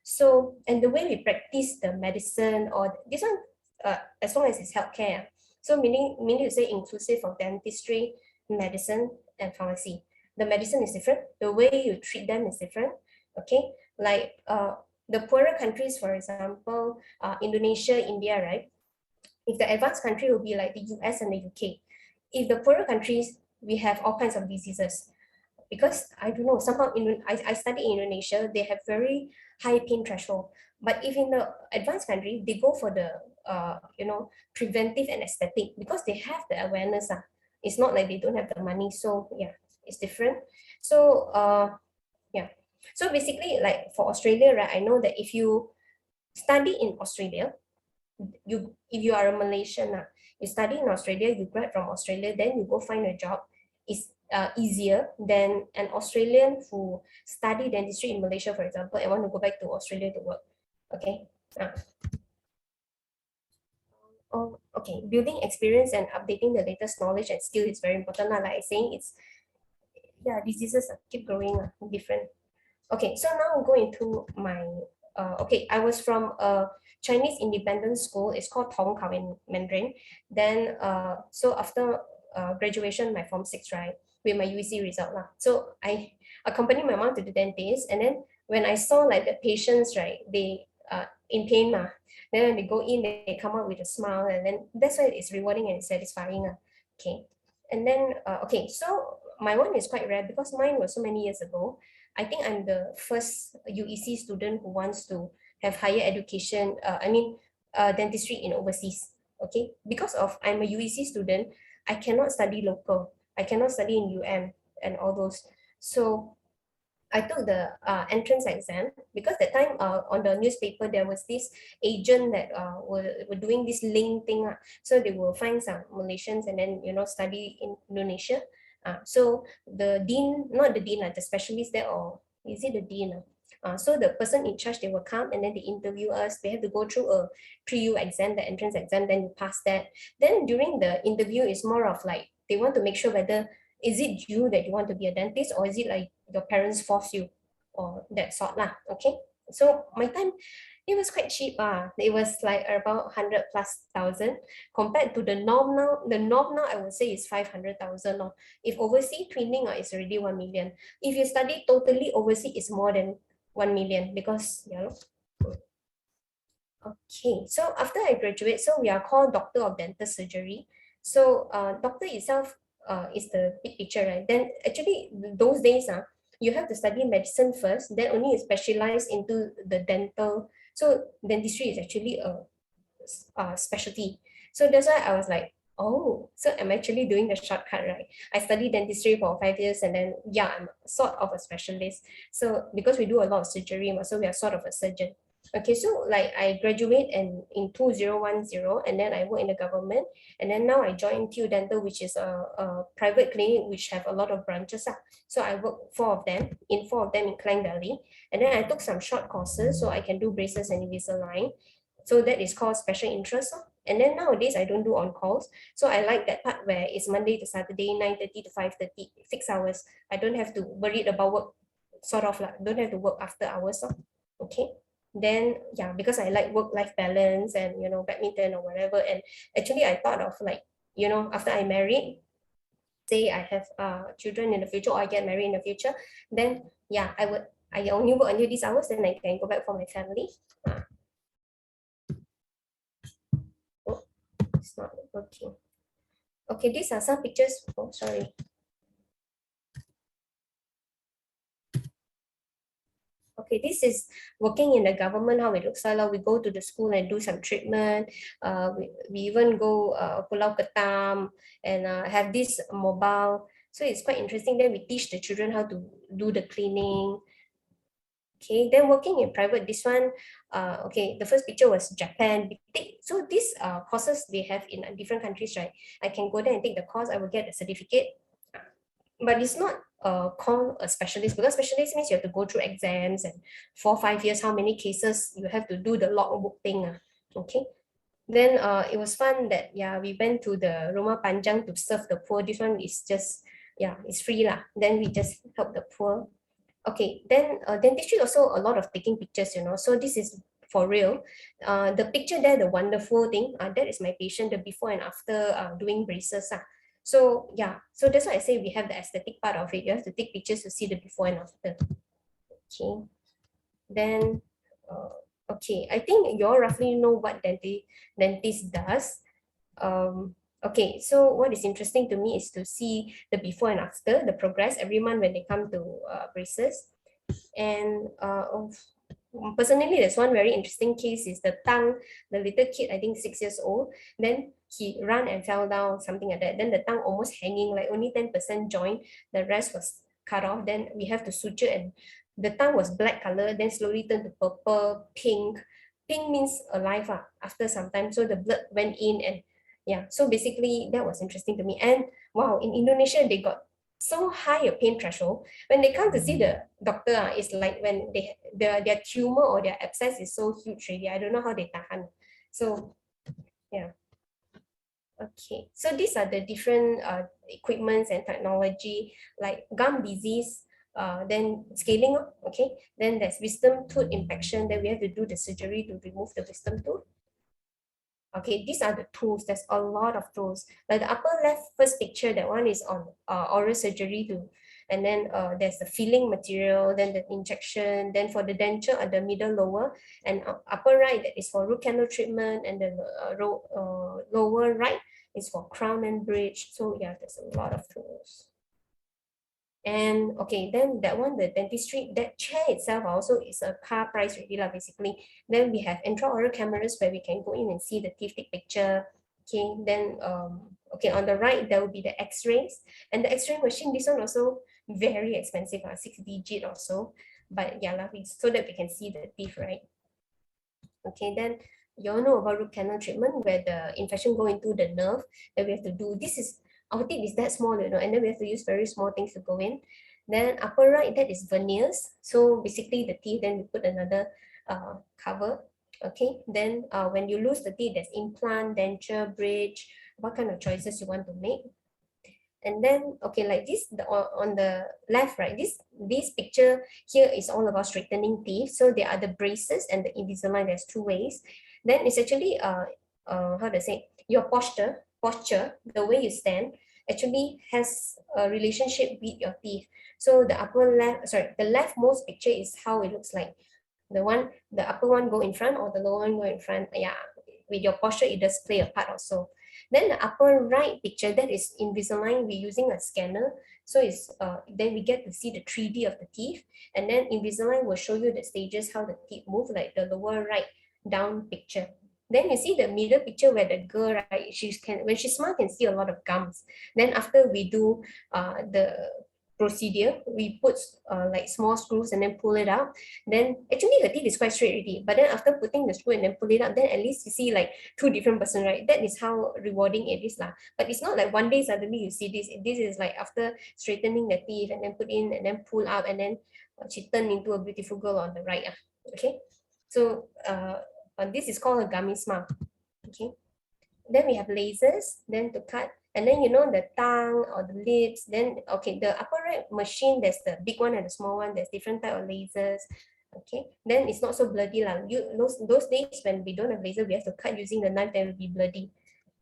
So, and the way we practice the medicine, or this one, as long as it's healthcare, so meaning to say inclusive of dentistry, medicine, and pharmacy. The medicine is different. The way you treat them is different. Okay, like the poorer countries, for example, Indonesia, India, right? If the advanced country will be like the US and the UK. If the poorer countries, we have all kinds of diseases. Because I don't know, somehow I study in Indonesia, they have very high pain threshold. But if in the advanced country, they go for the preventive and aesthetic, because they have the awareness. It's not like they don't have the money. So yeah, it's different. So yeah. So basically, like for Australia, right, I know that if you study in Australia, if you are a Malaysian, you study in Australia, you grad from Australia, then you go find a job, is easier than an Australian who study dentistry in Malaysia, for example, and want to go back to Australia to work. Okay. Okay. Building experience and updating the latest knowledge and skill is very important. Like I saying, diseases keep growing different. Okay, so now I'll go into my okay, I was from a Chinese independent school. It's called Tongkao in Mandarin. Then so after graduation, my form 6, right, with my UEC result lah. So I accompanied my mom to the dentist, and then when I saw like the patients, right, they in pain ma, then when they go in, they come out with a smile, and then that's why it's rewarding and satisfying. Okay, and then okay, so my one is quite rare because mine was so many years ago. I think I'm the first UEC student who wants to have higher education. I mean, dentistry in overseas. Okay, because of I'm a UEC student, I cannot study local. I cannot study in UM and all those. So I took the entrance exam because that time on the newspaper there was this agent that were doing this link thing. So they will find some Malaysians and then study in Indonesia. So the dean, not the dean, the specialist there, or is it the dean? So the person in charge, they will come and then they interview us. They have to go through a pre-U exam, the entrance exam, then you pass that. Then during the interview, it's more of like they want to make sure whether is it you that you want to be a dentist, or is it like your parents force you, or that sort lah. Okay, so my time it was quite cheap. It was like about 100,000+ compared to the norm now. The norm now I would say is 500,000. If overseas twinning is already 1 million. If you study totally overseas, it's more than 1 million because Okay, so after I graduate, so we are called Doctor of Dental Surgery. So doctor itself is the big picture, right? Then actually those days, you have to study medicine first, then only you specialize into the dental. So dentistry is actually a specialty. So that's why I was like, oh, so I'm actually doing the shortcut, right? I studied dentistry for 5 years and then, yeah, I'm sort of a specialist. So because we do a lot of surgery, so we are sort of a surgeon. Okay, so like I graduate in 2010, and then I work in the government, and then now I joined Q Dental, which is a private clinic which have a lot of branches. So I work four of them in Klang Valley, and then I took some short courses so I can do braces and Invisalign. So that is called special interest. And then nowadays I don't do on calls. So I like that part where it's Monday to Saturday, 9:30 to 5:30, 6 hours. I don't have to worry about work, sort of like don't have to work after hours. Okay. Then yeah, because I like work-life balance and badminton or whatever. And actually I thought of like, after I married, say I have children in the future or I get married in the future, then yeah, I only work until these hours, then I can go back for my family. Oh, it's not working. Okay, these are some pictures. Oh, sorry. Okay, this is working in the government, how it looks like. We go to the school and do some treatment. We even go Pulau Ketam and have this mobile. So it's quite interesting. Then we teach the children how to do the cleaning. Okay, then working in private, this one, okay, the first picture was Japan. So these courses they have in different countries, right? I can go there and take the course, I will get a certificate. But it's not called a specialist, because specialist means you have to go through exams and 4-5 years, how many cases you have to do the logbook thing. Okay. Then it was fun that, yeah, we went to the Rumah Panjang to serve the poor. This one is just, yeah, it's free lah. Then we just help the poor. Okay, then dentistry also a lot of taking pictures, so this is for real. The picture there, the wonderful thing, that is my patient, the before and after doing braces. So yeah, so that's why I say we have the aesthetic part of it. You have to take pictures to see the before and after. Okay, then okay, I think you all roughly know what dentist does. Okay, so what is interesting to me is to see the before and after, the progress every month when they come to braces. And personally, there's one very interesting case is the tongue, the little kid, I think 6 years old, then he ran and fell down, something like that. Then the tongue almost hanging, like only 10% joint, the rest was cut off. Then we have to suture, and the tongue was black color, then slowly turned to purple, pink. Pink means alive after some time. So the blood went in, and yeah, so basically that was interesting to me. And wow, in Indonesia, they got so high a pain threshold. When they come to see the doctor, it's like when their tumor or their abscess is so huge already. I don't know how they tahan. So yeah. Okay, so these are the different equipments and technology. Like gum disease, then scaling up, okay. Then there's wisdom tooth infection, then we have to do the surgery to remove the wisdom tooth. Okay, these are the tools. There's a lot of tools. Like the upper left first picture, that one is on oral surgery too. And then there's the filling material, then the injection, then for the denture at the middle lower, and upper right, that is for root canal treatment, and then lower right is for crown and bridge. So yeah, there's a lot of tools. And okay, then that one, the dentistry, that chair itself also is a car price already lah, basically. Then we have intraoral cameras where we can go in and see the teeth picture. Okay, then okay, on the right there will be the x-rays, and the x-ray machine, this one also very expensive, 6 digit or so, but yeah lah, so that we can see the teeth, right? Okay, then you all know about root canal treatment, where the infection go into the nerve, that we have to do. This is, our teeth is that small, you know, and then we have to use very small things to go in. Then upper right, that is veneers. So basically the teeth, then we put another cover. Okay, then when you lose the teeth, there's implant, denture, bridge, what kind of choices you want to make. And then, okay, like this, on the left, right, this picture here is all about straightening teeth. So there are the braces and the Invisalign. There's two ways. Then it's actually how to say, your posture, the way you stand, actually has a relationship with your teeth. So the upper left, sorry, the leftmost picture is how it looks like. The upper one go in front, or the lower one go in front. Yeah, with your posture, it does play a part also. Then the upper right picture, that is Invisalign. We're using a scanner. So it's then we get to see the 3D of the teeth. And then Invisalign will show you the stages, how the teeth move, like the lower right down picture. Then you see the middle picture where the girl, right, when she smiles, can see a lot of gums. Then after we do the procedure, we put like small screws and then pull it out. Then actually the teeth is quite straight already, but then after putting the screw and then pull it out, then at least you see like two different person, right? That is how rewarding it is lah. But it's not like one day suddenly you see this. This is like after straightening the teeth and then put in and then pull out, and then she turned into a beautiful girl on the right. Okay, so this is called a gummy smile. Okay, then we have lasers, then to cut. And then you know the tongue or the lips, then okay, the upper right machine, there's the big one and the small one, there's different type of lasers. Okay, then it's not so bloody lah. Those days when we don't have laser, we have to cut using the knife, that will be bloody.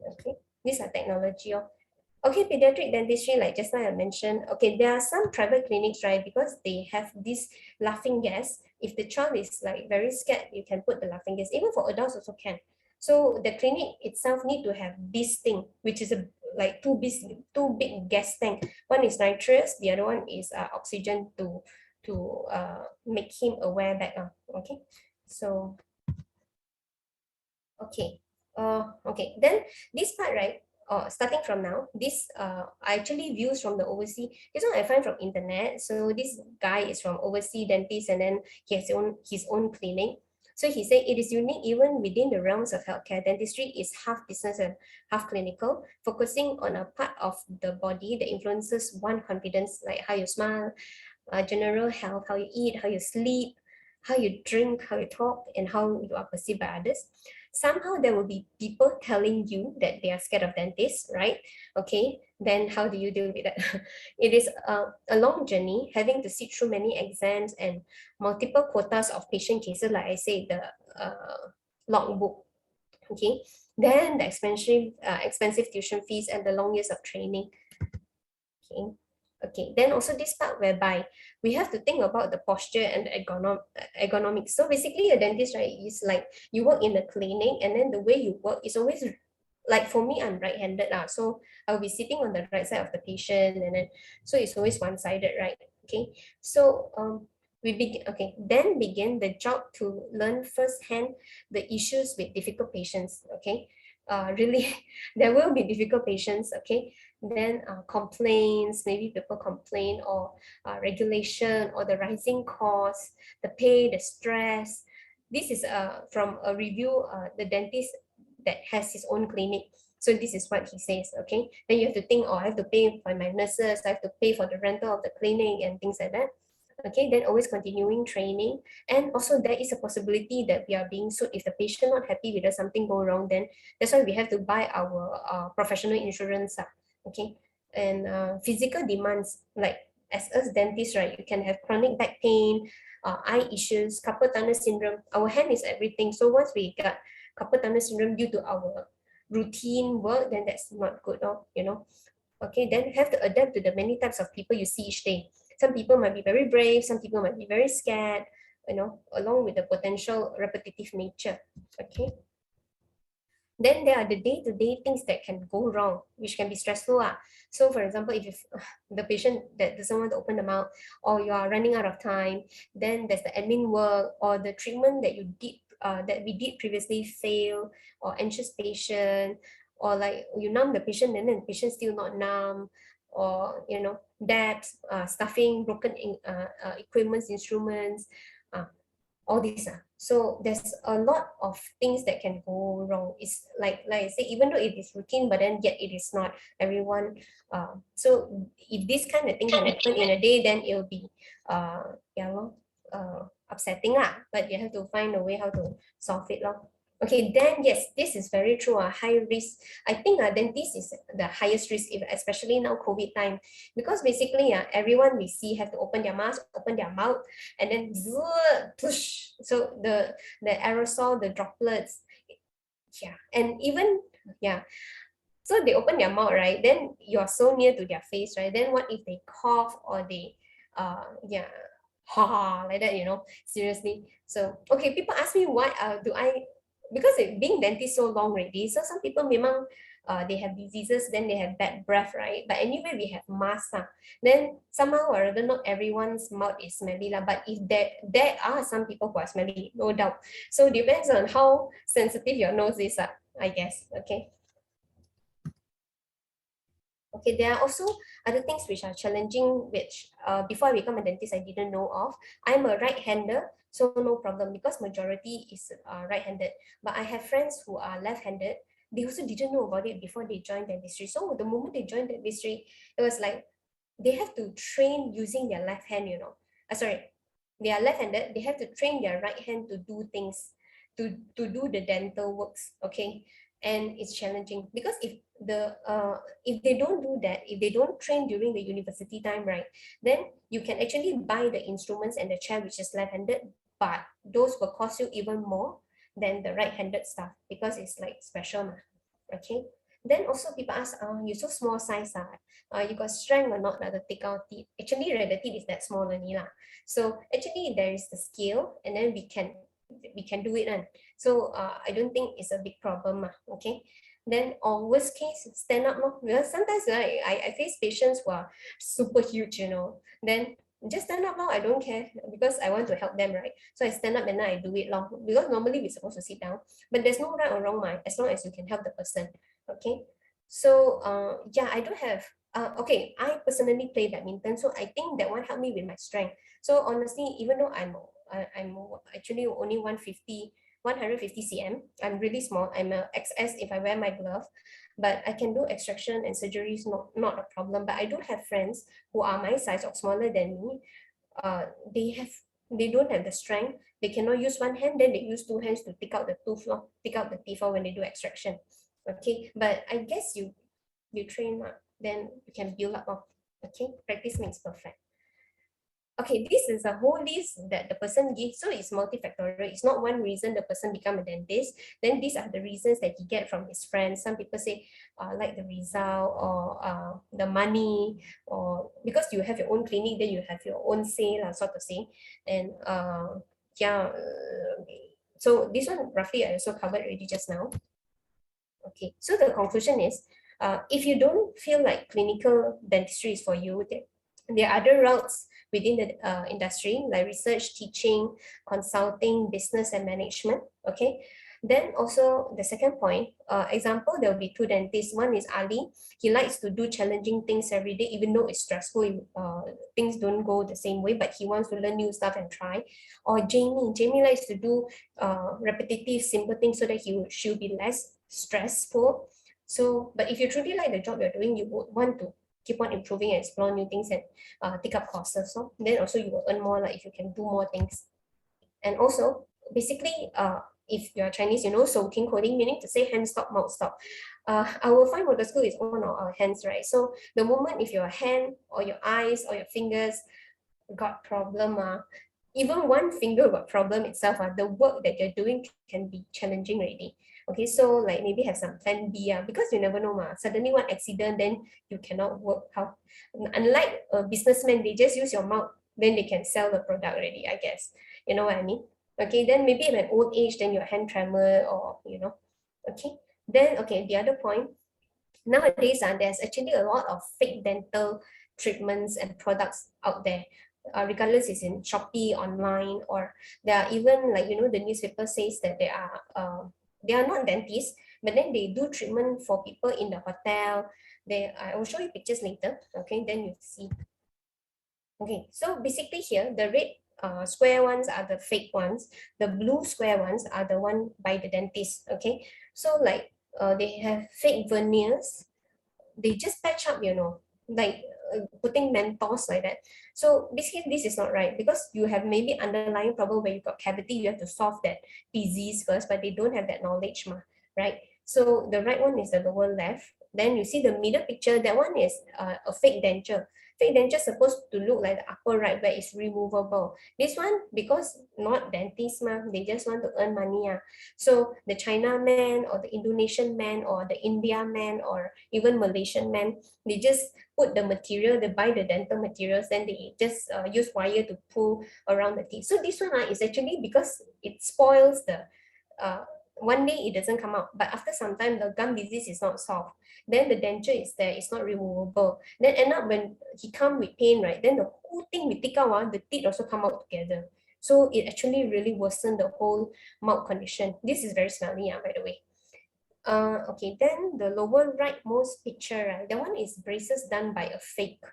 Okay, these are technology. Okay, pediatric dentistry, like just now I mentioned, okay, there are some private clinics, right, because they have this laughing gas. If the child is like very scared, you can put the laughing gas. Even for adults also can. So the clinic itself need to have this thing, which is like two big gas tank. One is nitrous, the other one is oxygen to make him aware that. Okay, so okay, okay. Then this part, right? Starting from now, this actually views from the overseas. This one I find from internet. So this guy is from overseas dentist, and then he has his own clinic. So he said it is unique even within the realms of healthcare. Dentistry is half business and half clinical, focusing on a part of the body that influences one confidence, like how you smile, general health, how you eat, how you sleep, how you drink, how you talk, and how you are perceived by others. Somehow there will be people telling you that they are scared of dentists, right? Okay, then how do you deal with that? It is a long journey, having to sit through many exams and multiple quotas of patient cases, like I said, the logbook. Okay, then the expensive tuition fees and the long years of training. Okay. Okay, then also this part whereby we have to think about the posture and the ergonomics. So basically a dentist, right, is like you work in the clinic, and then the way you work is always, like for me, I'm right-handed lah. So I'll be sitting on the right side of the patient, and then so it's always one-sided, right? Okay, so then begin the job to learn firsthand the issues with difficult patients. Okay, really, there will be difficult patients. Okay, then complaints, maybe people complain, or regulation, or the rising costs, the pay, the stress. This is from a review, the dentist that has his own clinic. So this is what he says. Okay, then you have to think, oh, I have to pay for my nurses, I have to pay for the rental of the clinic and things like that. Okay, then always continuing training. And also there is a possibility that we are being sued. If the patient not happy with us, something go wrong, then that's why we have to buy our professional insurance. Okay, and physical demands, like as us dentists, right, you can have chronic back pain, eye issues, carpal tunnel syndrome. Our hand is everything. So once we got carpal tunnel syndrome due to our routine work, then that's not good, you know. Okay, then have to adapt to the many types of people you see each day. Some people might be very brave, some people might be very scared, you know, along with the potential repetitive nature. Okay. Then there are the day-to-day things that can go wrong, which can be stressful. So for example, if the patient that doesn't want to open the mouth, or you are running out of time, then there's the admin work or the treatment that you did that we did previously fail, or anxious patient, or like you numb the patient and then the patient still not numb, or you know, debts, stuffing, broken equipments, instruments, all these. So there's a lot of things that can go wrong. It's like I say, even though it is routine, but then yet it is not everyone. So if this kind of thing can happen in a day, then it will be yeah, well, upsetting lah. But you have to find a way how to solve it lor. Okay, then yes, this is very true. High risk. I think dentist is the highest risk, especially now COVID time, because basically everyone we see have to open their mask, open their mouth, and then push. So the aerosol, the droplets, yeah, and even yeah. So they open their mouth, right? Then you're so near to their face, right? Then what if they cough or they yeah, ha like that, you know? Seriously. So okay, people ask me why do I, because being dentist so long already, so some people memang they have diseases, then they have bad breath, right? But anyway, we have masks. Then somehow or other, not everyone's mouth is smelly, but if there are some people who are smelly, no doubt. So depends on how sensitive your nose is, I guess. Okay. Okay, there are also other things which are challenging, which before I become a dentist, I didn't know of. I'm a right-hander, so no problem, because majority is right-handed. But I have friends who are left-handed. They also didn't know about it before they joined dentistry. So the moment they joined dentistry, it was like they have to train using their left hand, you know. Sorry, they are left-handed. They have to train their right hand to do things, to do the dental works. Okay, and it's challenging because if they don't do that, if they don't train during the university time, right, then you can actually buy the instruments and the chair which is left-handed, but those will cost you even more than the right-handed stuff because it's like special. Okay, then also people ask, you so small size, you got strength or not to take out teeth? Actually, right, the teeth is that small only lah. So actually there is the scale, and then we can do it. So I don't think it's a big problem. Okay. Then or worst case, stand up. Because sometimes I face patients who are super huge, you know. Then just stand up now. I don't care because I want to help them, right? So I stand up and then I do it long, because normally we're supposed to sit down. But there's no right or wrong, as long as you can help the person. Okay. So yeah, I do have okay, I personally play badminton, so I think that one helped me with my strength. So honestly, even though I'm actually only 150 cm, I'm really small. I'm a XS if I wear my glove, but I can do extraction and surgeries, not a problem. But I do have friends who are my size or smaller than me. They don't have the strength. They cannot use one hand, then they use two hands to take out the tooth, take out the teeth when they do extraction. Okay, but I guess you train, then you can build up. Okay, practice makes perfect. Okay, this is a whole list that the person gives, so it's multifactorial. It's not one reason the person become a dentist. Then these are the reasons that he get from his friends. Some people say like the result, or the money, or because you have your own clinic, then you have your own say, sort of say. And yeah, so this one roughly I also covered already just now. Okay, so the conclusion is, if you don't feel like clinical dentistry is for you, there are other routes within the industry, like research, teaching, consulting, business, and management. Okay. Then also the second point, example, there will be two dentists. One is Ali. He likes to do challenging things every day, even though it's stressful. Things don't go the same way, but he wants to learn new stuff and try. Or Jamie. Jamie likes to do repetitive, simple things so that she'll be less stressful. So, but if you truly like the job you're doing, you would want to keep on improving and explore new things and take up courses. Then also you will earn more, like if you can do more things. And also, basically, if you're Chinese, you know, soaking coding, meaning to say hand stop, mouth stop. Our fine motor skill is on our hands, right? So the moment if your hand or your eyes or your fingers got problem, even one finger got problem itself, the work that you're doing can be challenging already. Okay, so like maybe have some plan B, because you never know, suddenly one accident, then you cannot work. How? Unlike a businessman, they just use your mouth, then they can sell the product already, I guess. You know what I mean? Okay, then maybe at an old age, then your hand tremor or, you know, okay. Then, okay, the other point, nowadays, there's actually a lot of fake dental treatments and products out there. Regardless it's in Shopee, online, or there are even like, you know, the newspaper says that they are not dentists, but then they do treatment for people in the hotel. I will show you pictures later. Okay, then you see. Okay, so basically here, the red square ones are the fake ones. The blue square ones are the one by the dentist. Okay, so like they have fake veneers. They just patch up, you know, like putting mentors like that. So basically, this is not right, because you have maybe underlying problem where you got cavity. You have to solve that disease first, but they don't have that knowledge, right? So the right one is the lower left. Then you see the middle picture. That one is a fake denture. Fake denture supposed to look like the upper right, where it's removable. This one, because not dentists, they just want to earn money. So the China man or the Indonesian man or the India man or even Malaysian man, they just put the material, they buy the dental materials, then they just use wire to pull around the teeth. So this one is actually because it spoils the one day it doesn't come out, but after some time the gum disease is not solved, then the denture is there, it's not removable, then end up when he come with pain, right, then the whole thing we take out, the teeth also come out together. So it actually really worsened the whole mouth condition. This is very smelly, by the way. Okay, then the lower rightmost picture, right, that one is braces done by a fake.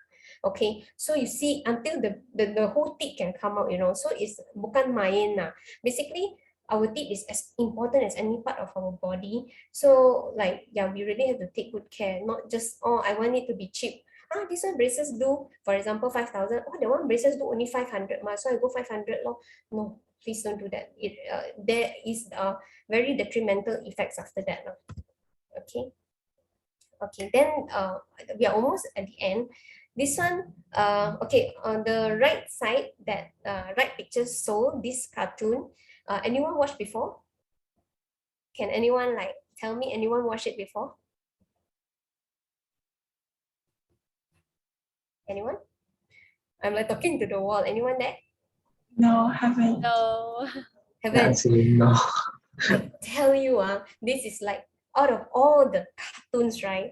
Okay, so you see until the whole teeth can come out, you know, so it's bukan main. Basically, our teeth is as important as any part of our body. So like, yeah, we really have to take good care, not just, oh, I want it to be cheap. This one braces do, for example, 5,000. Oh, that one braces do only 500, so I go 500 long. No, please don't do that. There is very detrimental effects after that. Okay. Okay, then we are almost at the end. This one, okay, on the right side, that right picture, so this cartoon, anyone watched before? Can anyone like tell me anyone watched it before? Anyone? I'm like talking to the wall. Anyone there? No, haven't. No. Haven't? no. I tell you, this is like, out of all the cartoons, right?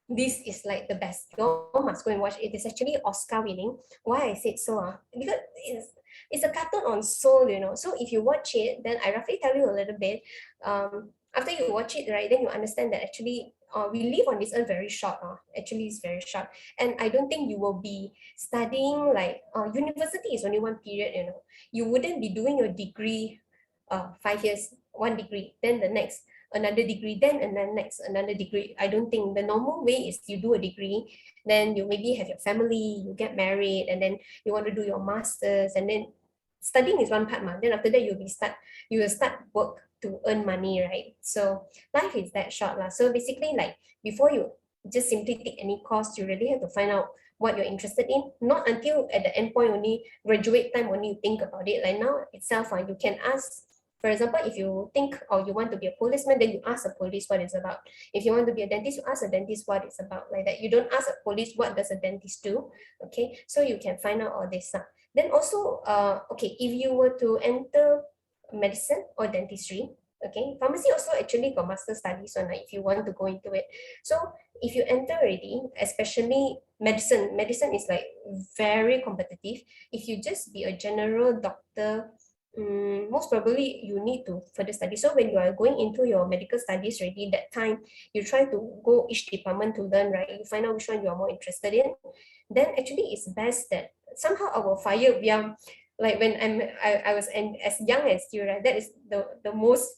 This is like the best. You all must go and watch it. It is actually Oscar winning. Why I said so? Because it's a cartoon on soul, you know. So if you watch it, then I roughly tell you a little bit. After you watch it, right, then you understand that actually we live on this earth very short. Actually, it's very short. And I don't think you will be studying like university is only one period, you know. You wouldn't be doing your degree 5 years, one degree, then the next another degree, then and then next another degree. I don't think the normal way is you do a degree, then you maybe have your family, you get married, and then you want to do your masters, and then studying is one part, then after that you will start work to earn money, right? So life is that short. So basically, like, before you just simply take any course, you really have to find out what you're interested in. Not until at the end point only, graduate time only, you think about it. Like now itself, you can ask. For example, if you think or you want to be a policeman, then you ask a police what it's about. If you want to be a dentist, you ask a dentist what it's about, like that. You don't ask a police what does a dentist do. Okay, so you can find out all this stuff. Then also, okay, if you were to enter medicine or dentistry, okay, pharmacy also actually got master studies on, if you want to go into it. So if you enter already, especially medicine is like very competitive. If you just be a general doctor, most probably you need to further study. So when you are going into your medical studies already, that time you try to go each department to learn, right? You find out which one you are more interested in. Then actually it's best that somehow our fire, we are like, when I was as young as you, right? That is the most,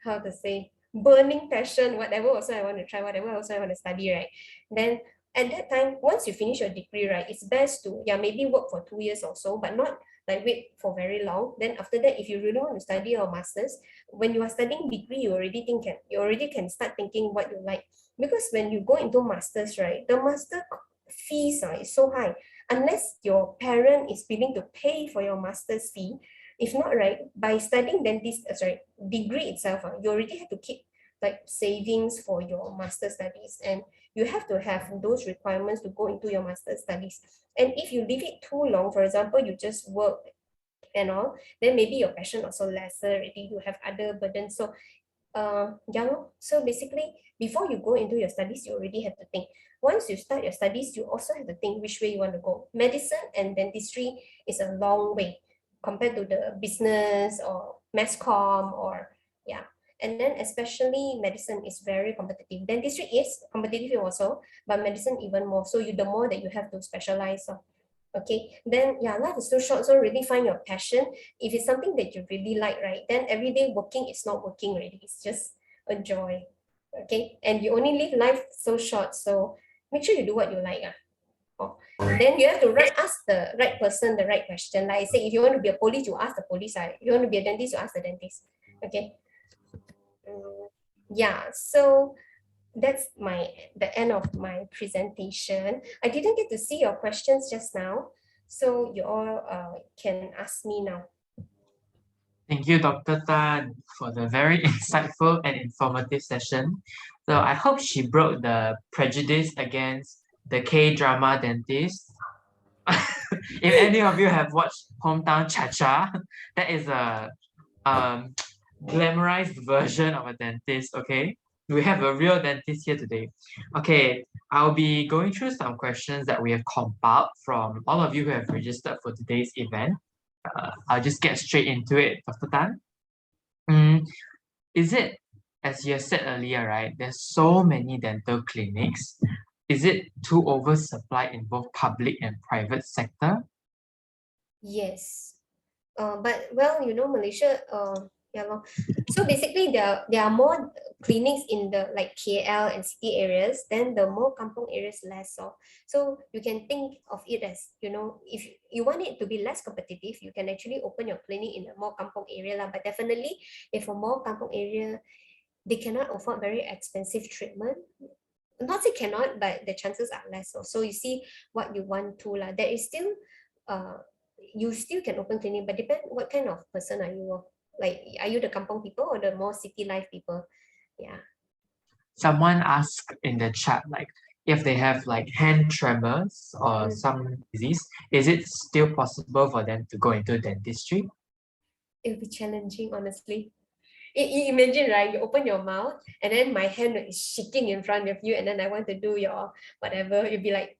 how to say, burning passion. Whatever also I want to try, whatever also I want to study, right? Then at that time, once you finish your degree, right, it's best to maybe work for 2 years or so, but not like wait for very long. Then after that, if you really want to study your masters, when you are studying degree, you already can start thinking what you like. Because when you go into masters, right, the master fees is so high. Unless your parent is willing to pay for your master's fee, if not, right, by studying degree itself, you already have to keep like savings for your master studies, and you have to have those requirements to go into your master studies. And if you leave it too long, for example, you just work and all, then maybe your passion also lesser already, you have other burdens. So so basically, before you go into your studies, you already have to think. Once you start your studies, you also have to think which way you want to go. Medicine and dentistry is a long way compared to the business or mass comm, or and then especially medicine is very competitive. Dentistry is competitive also, but medicine even more. So the more that you have to specialize on. Okay, then life is too short, so really find your passion. If it's something that you really like, right, then everyday working is not working already, it's just a joy. Okay, and you only live life so short, so make sure you do what you like. Then you have to ask the right person the right question. Like I say, if you want to be a police, you ask the police. If you want to be a dentist, you ask the dentist. Okay. So that's the end of my presentation. I didn't get to see your questions just now, so you all can ask me now. Thank you, Dr. Tan, for the very insightful and informative session. So I hope she broke the prejudice against the K-drama dentist. If any of you have watched Hometown Cha-Cha, that is a glamorized version of a dentist, okay? We have a real dentist here today. Okay, I'll be going through some questions that we have compiled from all of you who have registered for today's event. I'll just get straight into it, Dr. Tan. Is it, as you said earlier, right, there's so many dental clinics. Is it too oversupplied in both public and private sector? Yes. But well, Malaysia, so basically there are more clinics in the like KL and city areas, then the more kampung areas less so you can think of it as, if you want it to be less competitive, you can actually open your clinic in a more kampung area but definitely if a more kampung area, they cannot afford very expensive treatment. Not say cannot, but the chances are less. So you see what you want to there is still you still can open clinic, but depend what kind of person are you. Like, are you the kampong people or the more city life people? Yeah. Someone asked in the chat, like, if they have like hand tremors or some disease, is it still possible for them to go into dentistry? It will be challenging, honestly. Imagine, right? You open your mouth and then my hand is shaking in front of you, and then I want to do your whatever. You'll be like,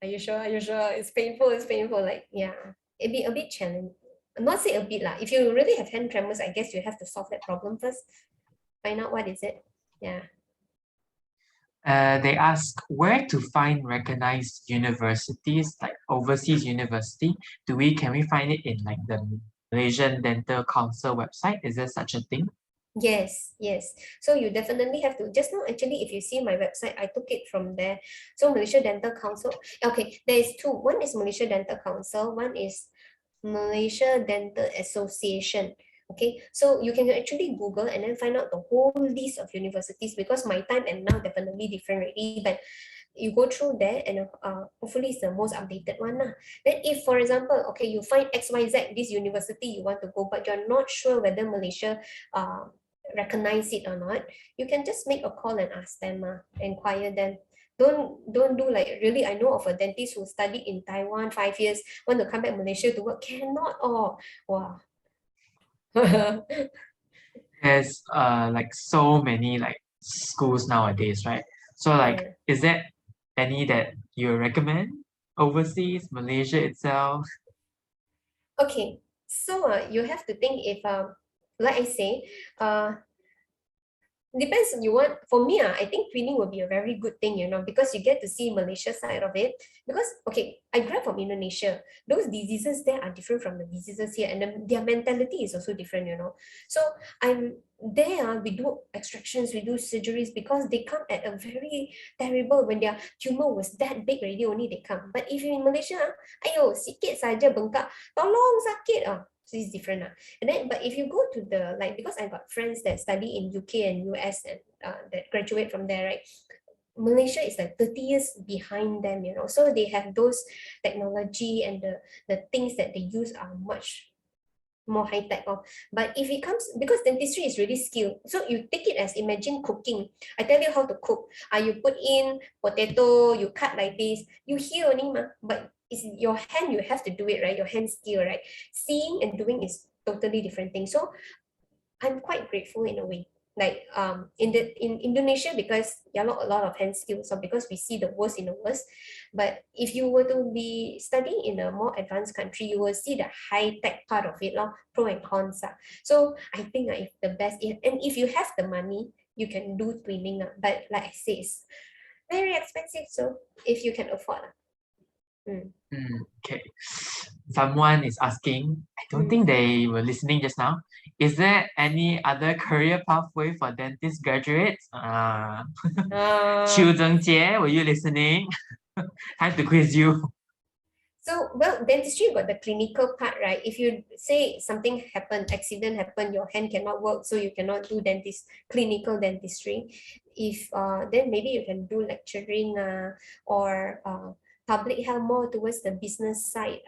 are you sure? Are you sure? It's painful. It's painful. Like, it'd be a bit challenging. Not say a bit lah. If you really have hand tremors, I guess you have to solve that problem first. Find out what is it. Yeah. They ask where to find recognized universities, like overseas university. Can we find it in like the Malaysian Dental Council website? Is there such a thing? Yes. So you definitely have to. Just now, actually, if you see my website, I took it from there. So Malaysia Dental Council. Okay, there is two. One is Malaysia Dental Council. One is Malaysia Dental Association. Okay, so you can actually Google and then find out the whole list of universities, because my time and now definitely different already. But you go through there and hopefully it's the most updated one. Then if, for example, okay, you find XYZ, this university you want to go, but you're not sure whether Malaysia recognize it or not, you can just make a call and ask them, inquire them. Don't do like, really, I know of a dentist who studied in Taiwan 5 years, want to come back Malaysia to work, cannot. Wow. There's like so many like schools nowadays, right? So like, is there any that you recommend overseas, Malaysia itself? Okay, so you have to think if like I say, depends you want. For me, I think twinning will be a very good thing, because you get to see Malaysia side of it. Because okay, I grew up from Indonesia. Those diseases there are different from the diseases here, and their mentality is also different, So I'm there, we do extractions, we do surgeries because they come at a very terrible, when their tumor was that big already, only they come. But if you're in Malaysia, ayo, sikit saja bengkak, tolong sakit. So it's different. And then, but if you go to the, like, because I got friends that study in UK and US and that graduate from there, right? Malaysia is like 30 years behind them, so they have those technology, and the things that they use are much more high tech. But if it comes, because dentistry is really skill, so you take it as, imagine cooking. I tell you how to cook. You put in potato, you cut like this, you hear only but it's your hand, you have to do it, right? Your hand skill, right? Seeing and doing is totally different thing. So I'm quite grateful in a way. Like in Indonesia, because a lot of hand skills, so because we see the worst in the worst. But if you were to be studying in a more advanced country, you will see the high tech part of it, pro and cons. So I think if the best, and if you have the money, you can do twinning. But like I say, it's very expensive. So if you can afford. Okay. Someone is asking, I don't think they were listening just now. Is there any other career pathway for dentist graduates? Qiu Zhengjie, were you listening? Time to quiz you. So, well, dentistry got the clinical part, right? If you say something happened, accident happened, your hand cannot work, so you cannot do clinical dentistry. If then maybe you can do lecturing, or public health, more towards the business side,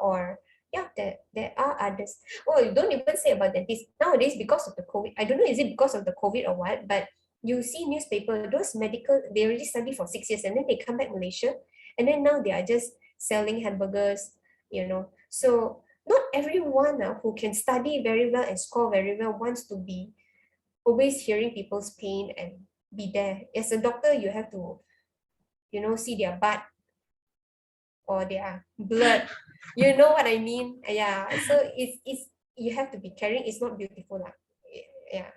or yeah, there are others. Oh, you don't even say about dentists nowadays because of the COVID. I don't know, is it because of the COVID or what? But you see newspaper, those medical, they already study for 6 years, and then they come back Malaysia, and then now they are just selling hamburgers. So not everyone who can study very well and score very well wants to be always hearing people's pain and be there. As a doctor, you have to see their butt or their blood. You know what I mean? Yeah, so it's you have to be caring. It's not beautiful. Yeah.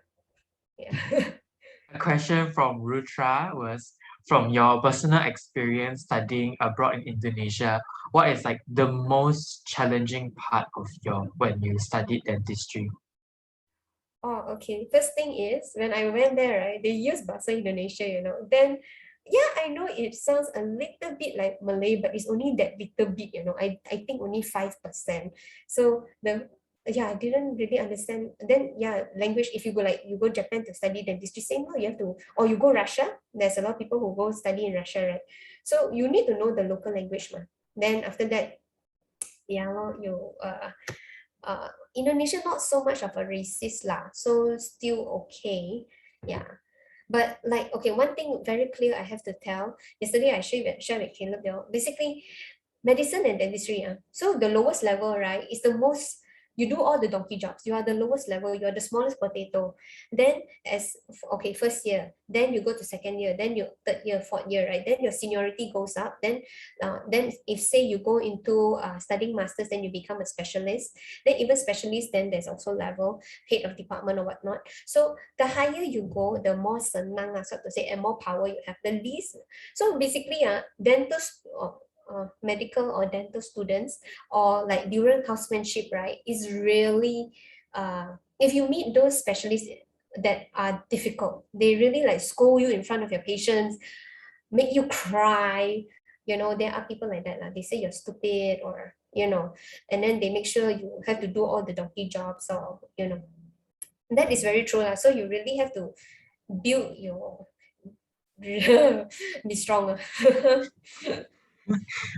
A question from Rutra was, from your personal experience studying abroad in Indonesia, what is like the most challenging part of when you studied dentistry? Oh, okay. First thing is, when I went there, right, they use Bahasa Indonesia, Then, yeah, I know it sounds a little bit like Malay, but it's only that little bit, I think only 5%. So I didn't really understand. Then, yeah, language, if you go Japan to study dentistry, same, you have to, or you go Russia, there's a lot of people who go study in Russia, right? So you need to know the local language, Then after that, yeah, Indonesia not so much of a racist lah, so still okay. Yeah. But like, okay, one thing very clear I have to tell. Yesterday I shared with Caleb, basically medicine and dentistry. So the lowest level, right, is the most, you do all the donkey jobs. You are the lowest level, you are the smallest potato. Then first year, then you go to second year, then you third year, fourth year, right? Then your seniority goes up. Then if say you go into studying masters, then you become a specialist. Then even specialist, then there's also level, head of department or whatnot. So the higher you go, the more senang, so to say, and more power you have, the least. So basically, dentists, medical or dental students, or like during housemanship, right, is really, if you meet those specialists that are difficult, they really like scold you in front of your patients, make you cry. There are people like that. They say you're stupid, or and then they make sure you have to do all the donkey jobs, or that is very true. So you really have to build your be stronger.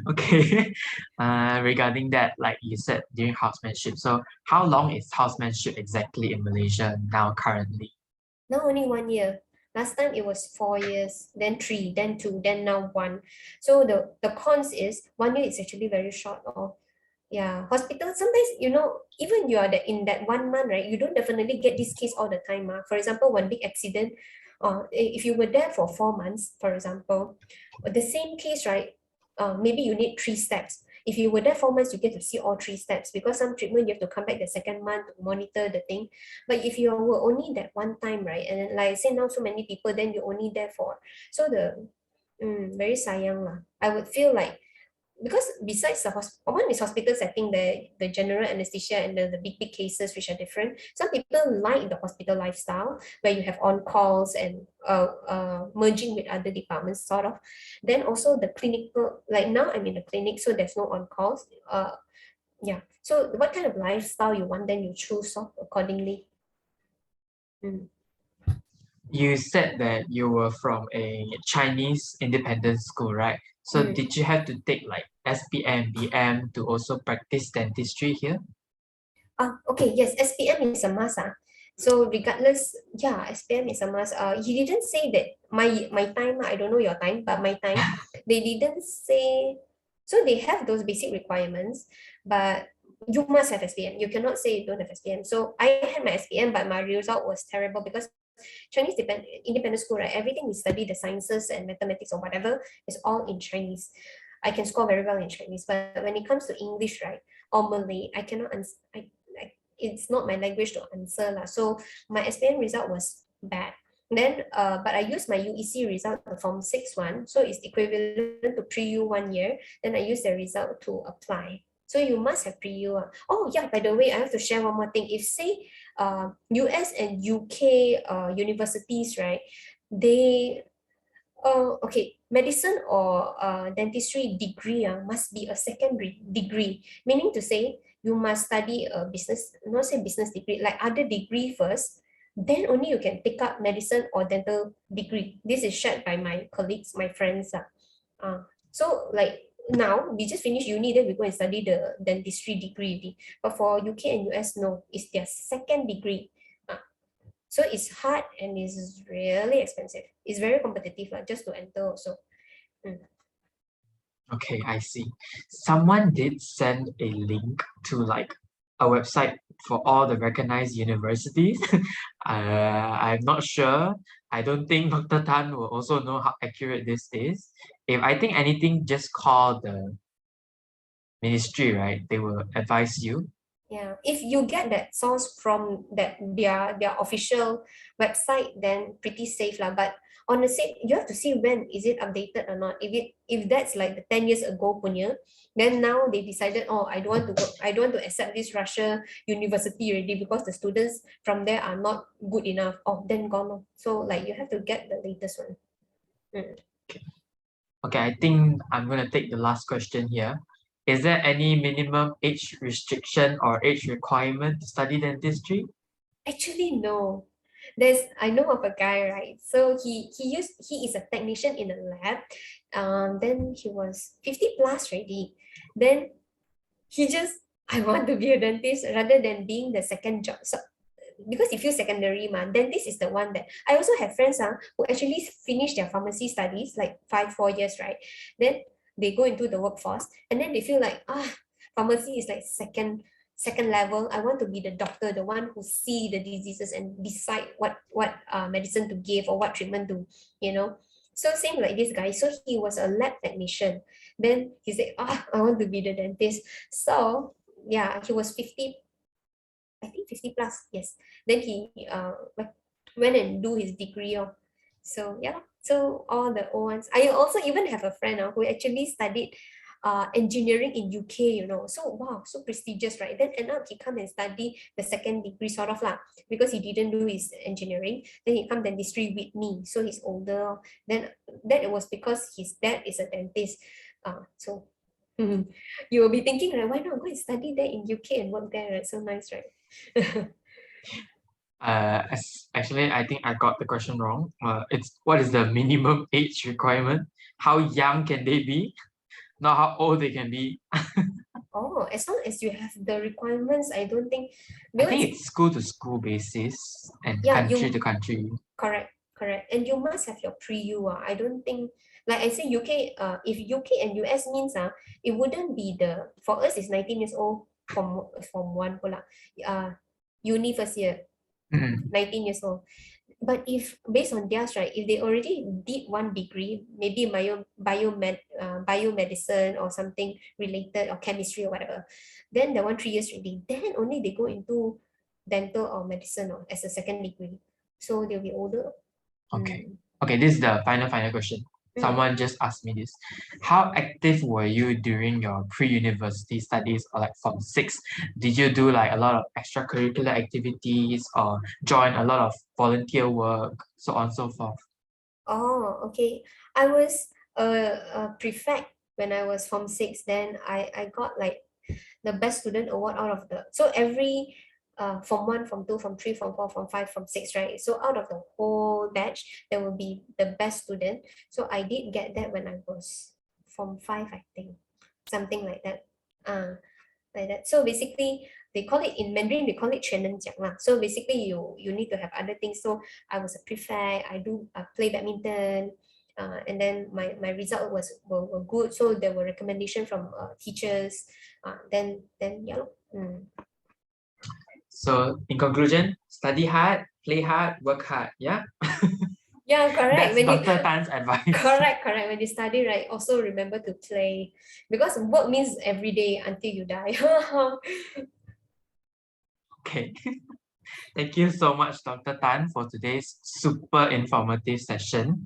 Okay. Regarding that, like you said, during housemanship. So how long is housemanship exactly in Malaysia now currently? Now only 1 year. Last time it was 4 years, then 3, then 2, then now 1. So the cons is 1 year is actually very short. Yeah, hospital sometimes, even you are in that 1 month, right, you don't definitely get this case all the time. For example, one big accident, if you were there for 4 months, for example, the same case, right, maybe you need 3 steps. If you were there 4 months, you get to see all 3 steps, because some treatment you have to come back the second month to monitor the thing. But if you were only that one time, right, and like I say now so many people, then you're only there for, so the very sayang lah. I would feel like, because besides the one is hospital setting, the general anesthesia and the big cases which are different. Some people like the hospital lifestyle where you have on calls and merging with other departments sort of. Then also the clinical, like now I'm in the clinic, so there's no on calls. Yeah. So what kind of lifestyle you want, then you choose accordingly. You said that you were from a Chinese independent school, right? So did you have to take like SPM, BM to also practice dentistry here? Okay, yes, SPM is a must. So regardless, yeah, SPM is a must. He didn't say that my time, I don't know your time, but my time, they didn't say. So they have those basic requirements, but you must have SPM. You cannot say you don't have SPM. So I had my SPM, but my result was terrible because Chinese independent school, right? Everything we study, the sciences and mathematics or whatever, is all in Chinese. I can score very well in Chinese, but when it comes to English, right, or Malay, I cannot it's not my language to answer lah. So my SPM result was bad. Then, but I used my UEC result, the Form 6 one, so it's equivalent to pre-U 1 year. Then I used the result to apply. So you must have pre-U. Oh yeah, by the way, I have to share one more thing. If say US and UK universities, right, they okay, medicine or dentistry degree must be a secondary degree, meaning to say you must study a business, not say business degree, like other degree first, then only you can pick up medicine or dental degree. This is shared by my colleagues, my friends. So like now we just finish uni, then we go and study the dentistry degree. But for UK and US, no, it's their second degree. So it's hard and it's really expensive. It's very competitive, just to enter also. Okay, I see. Someone did send a link to like a website for all the recognized universities. I'm not sure. I don't think Dr. Tan will also know how accurate this is. If I think anything, just call the ministry, right? They will advise you. Yeah, if you get that source from their official website, then pretty safe lah. But on the same, you have to see when is it updated or not. If that's like the 10 years ago punya, then now they decided, oh, I don't want to go, I don't want to accept this Russia university already because the students from there are not good enough. Oh, then gone. So like you have to get the latest one. Okay, I think I'm gonna take the last question here. Is there any minimum age restriction or age requirement to study dentistry? Actually, no. I know of a guy, right? So he is a technician in a lab. Then he was 50 plus already. Then he just, I want to be a dentist rather than being the second job. So because if you secondary dentist is the one that I also have friends who actually finish their pharmacy studies like 4 years, right? Then they go into the workforce and then they feel like pharmacy is like second level. I want to be the doctor, the one who see the diseases and decide what medicine to give or what treatment to, So same like this guy. So he was a lab technician. Then he said, I want to be the dentist. So yeah, he was 50, I think 50 plus, yes. Then he went and do his degree. So yeah, so all the old ones. I also even have a friend who actually studied engineering in UK, So wow, so prestigious, right? Then end up he come and study the second degree sort of because he didn't do his engineering. Then he come dentistry with me, so he's older. Then that was because his dad is a dentist. So you will be thinking, right, why not go and study there in UK and work there, right? So nice, right? Actually, I think I got the question wrong. It's what is the minimum age requirement? How young can they be? Not how old they can be. Oh, as long as you have the requirements, I don't think. I think it's school to school basis and country to country. Correct. And you must have your pre-U. I don't think, like I say, UK. If UK and US means it wouldn't be for us it's 19 years old from one pula. Uni first year, 19 years old. but if based on theirs, right, if they already did one degree, maybe biomedicine or something related or chemistry or whatever, then the 3 years already, then only they go into dental or medicine or as a second degree. So they'll be older. Okay. Mm. Okay, this is the final question. Mm. Someone just asked me this. How active were you during your pre-university studies or like Form 6? Did you do like a lot of extracurricular activities or join a lot of volunteer work, so on and so forth? Oh, okay. I was a prefect when I was Form 6. Then I got like the best student award out of the, so every Form 1, Form 2, Form 3, Form 4, Form 5, Form 6, right? So out of the whole batch, there will be the best student. So I did get that when I was Form 5, I think. Something like that. Like that. So basically, they call it in Mandarin, they call it 全能奖 lah. So basically, you need to have other things. So I was a prefect. I do play badminton, and then my result were good. So there were recommendation from teachers. Then yeah. So in conclusion, study hard, play hard, work hard. Yeah, Yeah, correct. that's When you Dr. Tan's advice. correct. When you study, right, also remember to play, because work means every day until you die. Okay. Thank you so much, Dr. Tan, for today's super informative session.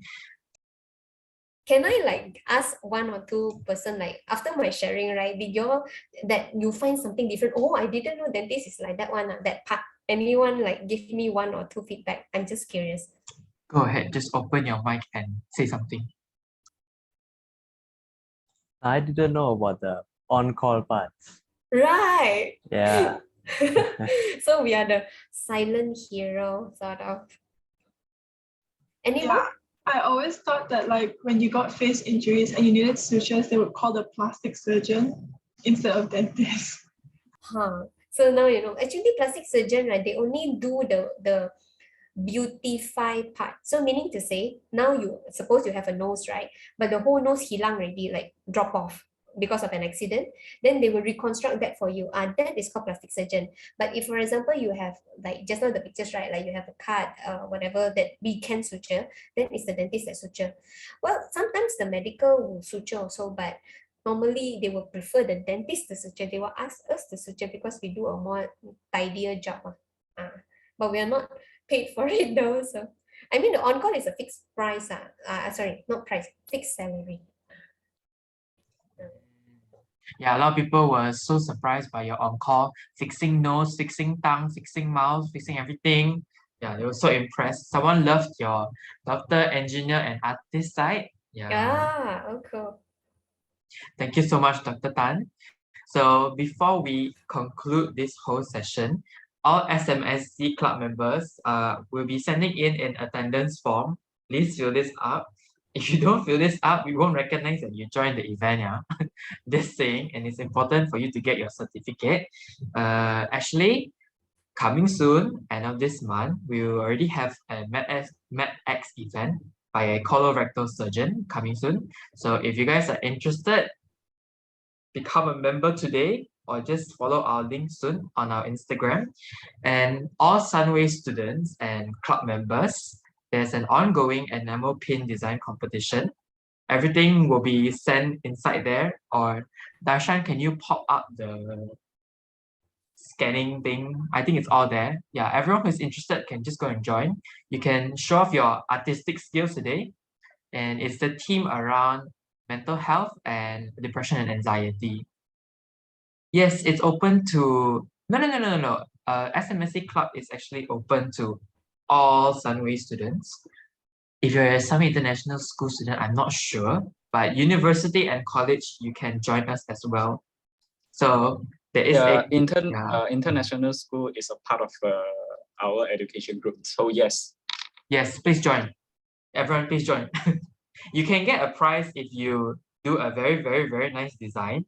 Can I like ask one or two person, like after my sharing, right? Did that you find something different? Oh, I didn't know dentist is like that one, that part. Anyone like give me one or two feedback? I'm just curious. Go ahead, just open your mic and say something. I didn't know about the on-call parts. Right. Yeah. So we are the silent hero, sort of. Anyone? Yeah, I always thought that like when you got face injuries and you needed sutures, they would call the plastic surgeon instead of dentist. Huh. So now you know. Actually, plastic surgeon, right? They only do the beautify part. So meaning to say, now you suppose you have a nose, right? But the whole nose hilang already, like drop off because of an accident. Then they will reconstruct that for you. That is called plastic surgeon. But if, for example, you have like just now the pictures, right? Like you have a cut, whatever that we can suture, then it's the dentist that suture. Well, sometimes the medical will suture also, but normally they will prefer the dentist to suture. They will ask us to suture because we do a more tidier job. But we are not paid for it though. So I mean the on-call is a fixed price. Sorry, not price, fixed salary. Yeah, a lot of people were so surprised by your on-call, fixing nose, fixing tongue, fixing mouth, fixing everything. Yeah, they were so impressed. Someone loved your doctor, engineer, and artist side. Yeah. Yeah, oh cool. Thank you so much, Dr. Tan. So before we conclude this whole session, all SMSC club members will be sending in an attendance form. Please fill this up. If you don't fill this up, we won't recognize that you joined the event. Yeah, this saying, and it's important for you to get your certificate. Actually, coming soon, end of this month, we will already have a MedX event by a colorectal surgeon coming soon. So if you guys are interested, become a member today or just follow our link soon on our Instagram. And all Sunway students and club members, there's an ongoing enamel pin design competition. Everything will be sent inside there. Or Darshan, can you pop up the scanning thing? I think it's all there. Yeah, everyone who's interested can just go and join. You can show off your artistic skills today. And it's the theme around mental health and depression and anxiety. Yes, it's open to no. SMSC Club is actually open to all Sunway students. If you're a Sunway International School student, I'm not sure, but university and college, you can join us as well. So there is Yeah, yeah. international school is a part of our education group. So yes. Yes, please join. Everyone, please join. You can get a prize if you do a very nice design.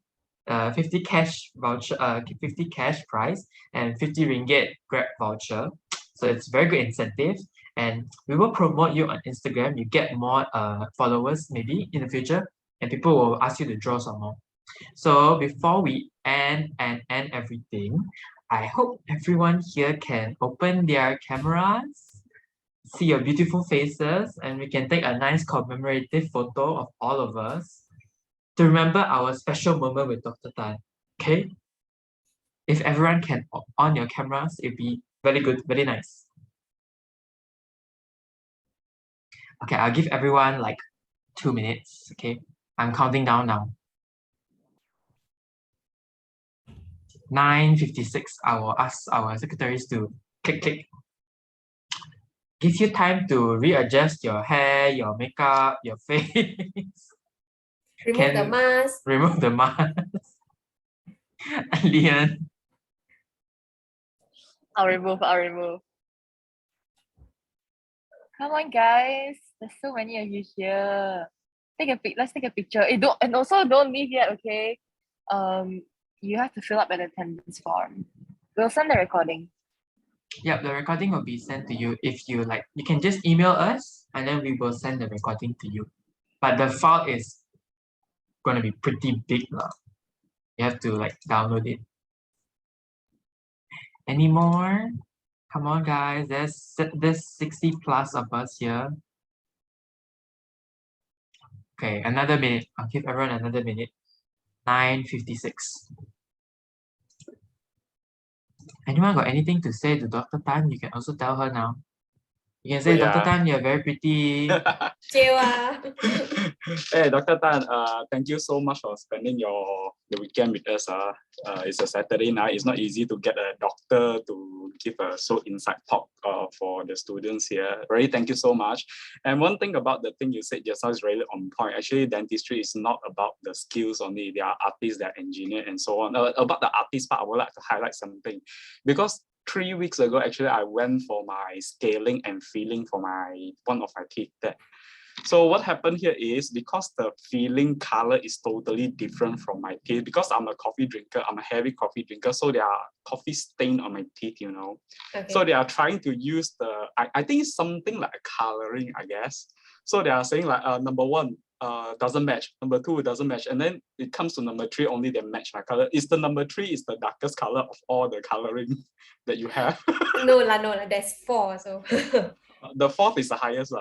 50 cash voucher, 50 cash prize and 50 ringgit Grab voucher. So it's very good incentive. And we will promote you on Instagram. You get more followers maybe in the future, and people will ask you to draw some more. So before we end everything, I hope everyone here can open their cameras. see your beautiful faces and we can take a nice commemorative photo of all of us to remember our special moment with Dr. Tan. Okay? If everyone can on your cameras, it'd be very good, very nice. Okay, I'll give everyone like 2 minutes. Okay, I'm counting down now. 9:56. I will ask our secretaries to click. Give you time to readjust your hair, your makeup, your face. Remove the mask. Remove the mask. Lian. I'll remove. Come on, guys. There's so many of you here. Let's take a picture. And also don't leave yet, okay? You have to fill up an attendance form. We'll send the recording. Yep, the recording will be sent to you. If you like, you can just email us and then we will send the recording to you. But the file is gonna be pretty big now. You have to like download it. Any more? Come on, guys. There's 60 plus of us here. Okay, another minute. I'll give everyone another minute. 9:56. Anyone got anything to say to Dr. Tan? You can also tell her now. You can say, Dr. Tan, you're very pretty. Hey, Dr. Tan, thank you so much for spending the weekend with us. It's a Saturday night. It's not easy to get a doctor to give a so inside talk for the students here. Really, thank you so much. And one thing about the thing you said just now is really on point. Actually, dentistry is not about the skills only. There are artists, there are engineers, and so on. About the artist part, I would like to highlight something. Because 3 weeks ago, actually, I went for my scaling and filling for one of my teeth there. So what happened here is because the filling color is totally different from my teeth, because I'm a coffee drinker, I'm a heavy coffee drinker, so there are coffee stain on my teeth, you know. Okay. So they are trying to use I think it's something like a coloring, I guess. So they are saying like number 1 doesn't match, number 2 doesn't match, and then it comes to number 3, only they match my color. Is the number 3 is the darkest color of all the coloring that you have? No, there's 4, so. The 4th is the highest.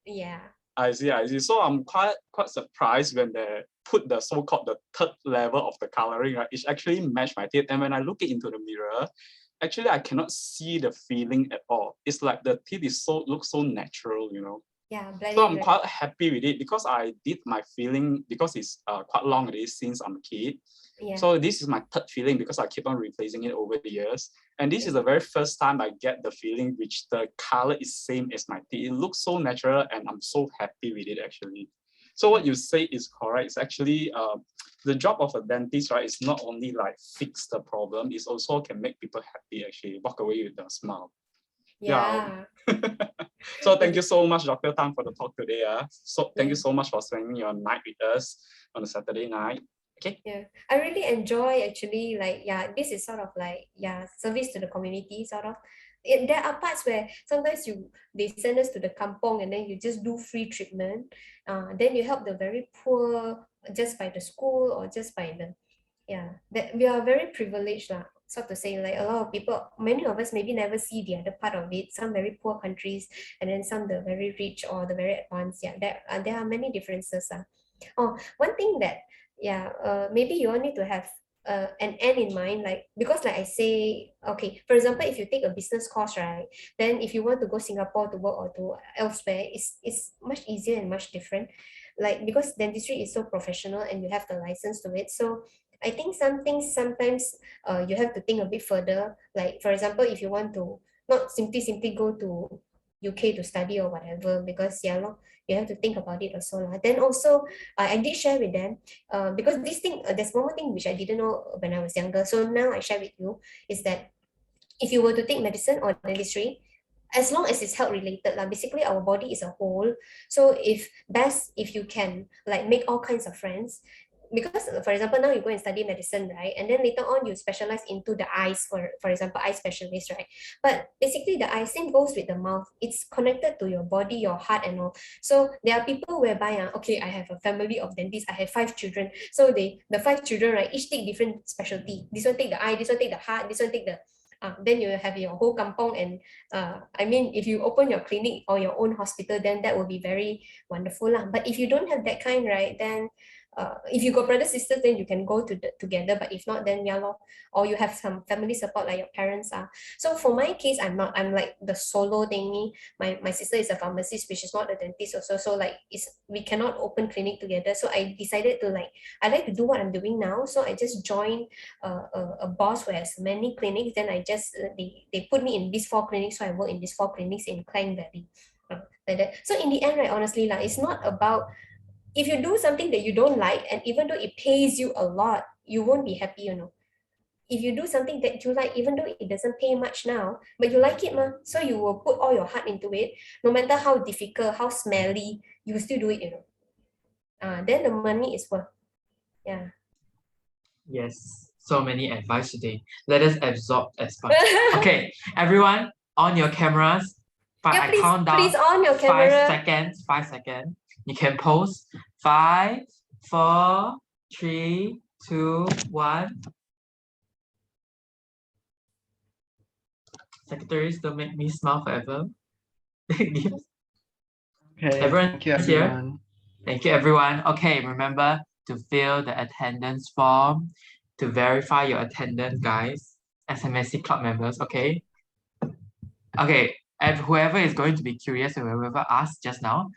Yeah. I see. So I'm quite surprised when they put the so-called the 3rd level of the coloring, right? It actually matched my teeth. And when I look into the mirror, actually I cannot see the feeling at all. It's like the teeth looks so natural, you know. Yeah, so I'm quite happy with it because I did my filling because it's quite long already since I'm a kid. Yeah. So this is my 3rd filling because I keep on replacing it over the years. And this is the very first time I get the feeling which the color is same as my teeth. It looks so natural and I'm so happy with it actually. So what you say is correct. It's actually the job of a dentist, right? It's not only like fix the problem, it also can make people happy actually, walk away with a smile. Yeah. So thank you so much, Dr. Tan, for the talk today. So thank you so much for spending your night with us on a Saturday night. Okay. Yeah, I really enjoy actually, like, yeah, this is sort of like, yeah, service to the community sort of. There are parts where sometimes they send us to the kampong and then you just do free treatment. Then you help the very poor just by the school or just by the, yeah, that we are very privileged lah. So to say, like a lot of people, many of us maybe never see the other part of it. Some very poor countries, and then some the very rich or the very advanced. Yeah, there are many differences. Oh, one thing that, yeah, maybe you all need to have an end in mind, like, because like I say, okay, for example, if you take a business course, right, then if you want to go Singapore to work or to elsewhere, it's much easier and much different, like, because dentistry is so professional and you have the license to it. So I think some things sometimes you have to think a bit further, like for example, if you want to not simply go to UK to study or whatever, because yeah, you have to think about it also. Then also I did share with them because this thing, there's one more thing which I didn't know when I was younger, so now I share with you, is that if you were to take medicine or dentistry, as long as it's health related, basically our body is a whole. So if you can like make all kinds of friends, because for example, now you go and study medicine, right, and then later on you specialize into the eyes, for example, eye specialist, right, but basically the eye same goes with the mouth. It's connected to your body, your heart and all. So there are people whereby okay, I have a family of dentists, I have 5 children, so the 5 children, right, each take different specialty. This one take the eye, this one take the heart, this one take the then you have your whole kampong, and I mean, if you open your clinic or your own hospital, then that will be very wonderful lah. But if you don't have that kind, right, then if you got brother sisters, then you can go together. But if not, then yeah lor. Or you have some family support like your parents are. So for my case, I'm like the solo thingy. My sister is a pharmacist, which is not a dentist also. So like we cannot open clinic together. So I decided to I like to do what I'm doing now. So I just joined a boss who has many clinics. Then I just they put me in these 4 clinics. So I work in these 4 clinics in Klang Valley. Like that. So in the end, right, honestly, it's not about if you do something that you don't like, and even though it pays you a lot, you won't be happy, you know. If you do something that you like, even though it doesn't pay much now, but you like it, so you will put all your heart into it, no matter how difficult, how smelly, you will still do it, you know. Then the money is worth. Yeah. Yes, so many advice today. Let us absorb as much. Okay, everyone, on your cameras. Yeah, I count down please on your camera. 5 seconds. 5 seconds. You can pause. 5, 4, 3, 2, 1. Secretaries, don't make me smile forever. Okay, Everyone thank you, is here? everyone. Thank you, everyone. Okay, remember to fill the attendance form to verify your attendance, guys. SMSC club members, okay? Okay, and whoever is going to be curious and whoever asked just now,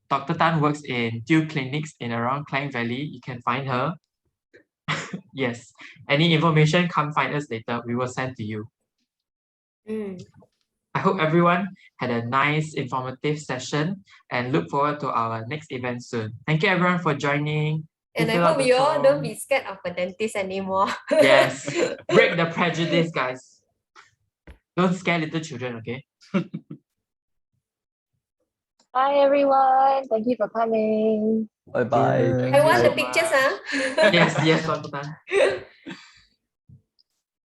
Dr. Tan works in 2 clinics in around Klang Valley. You can find her. Yes. Any information, come find us later. We will send to you. I hope everyone had a nice, informative session and look forward to our next event soon. Thank you, everyone, for joining. And I hope you all don't be scared of a dentist anymore. Yes. Break the prejudice, guys. Don't scare little children, okay? Hi everyone. Thank you for coming. Bye bye. I want the so pictures, much. Yes, Dr. Tan.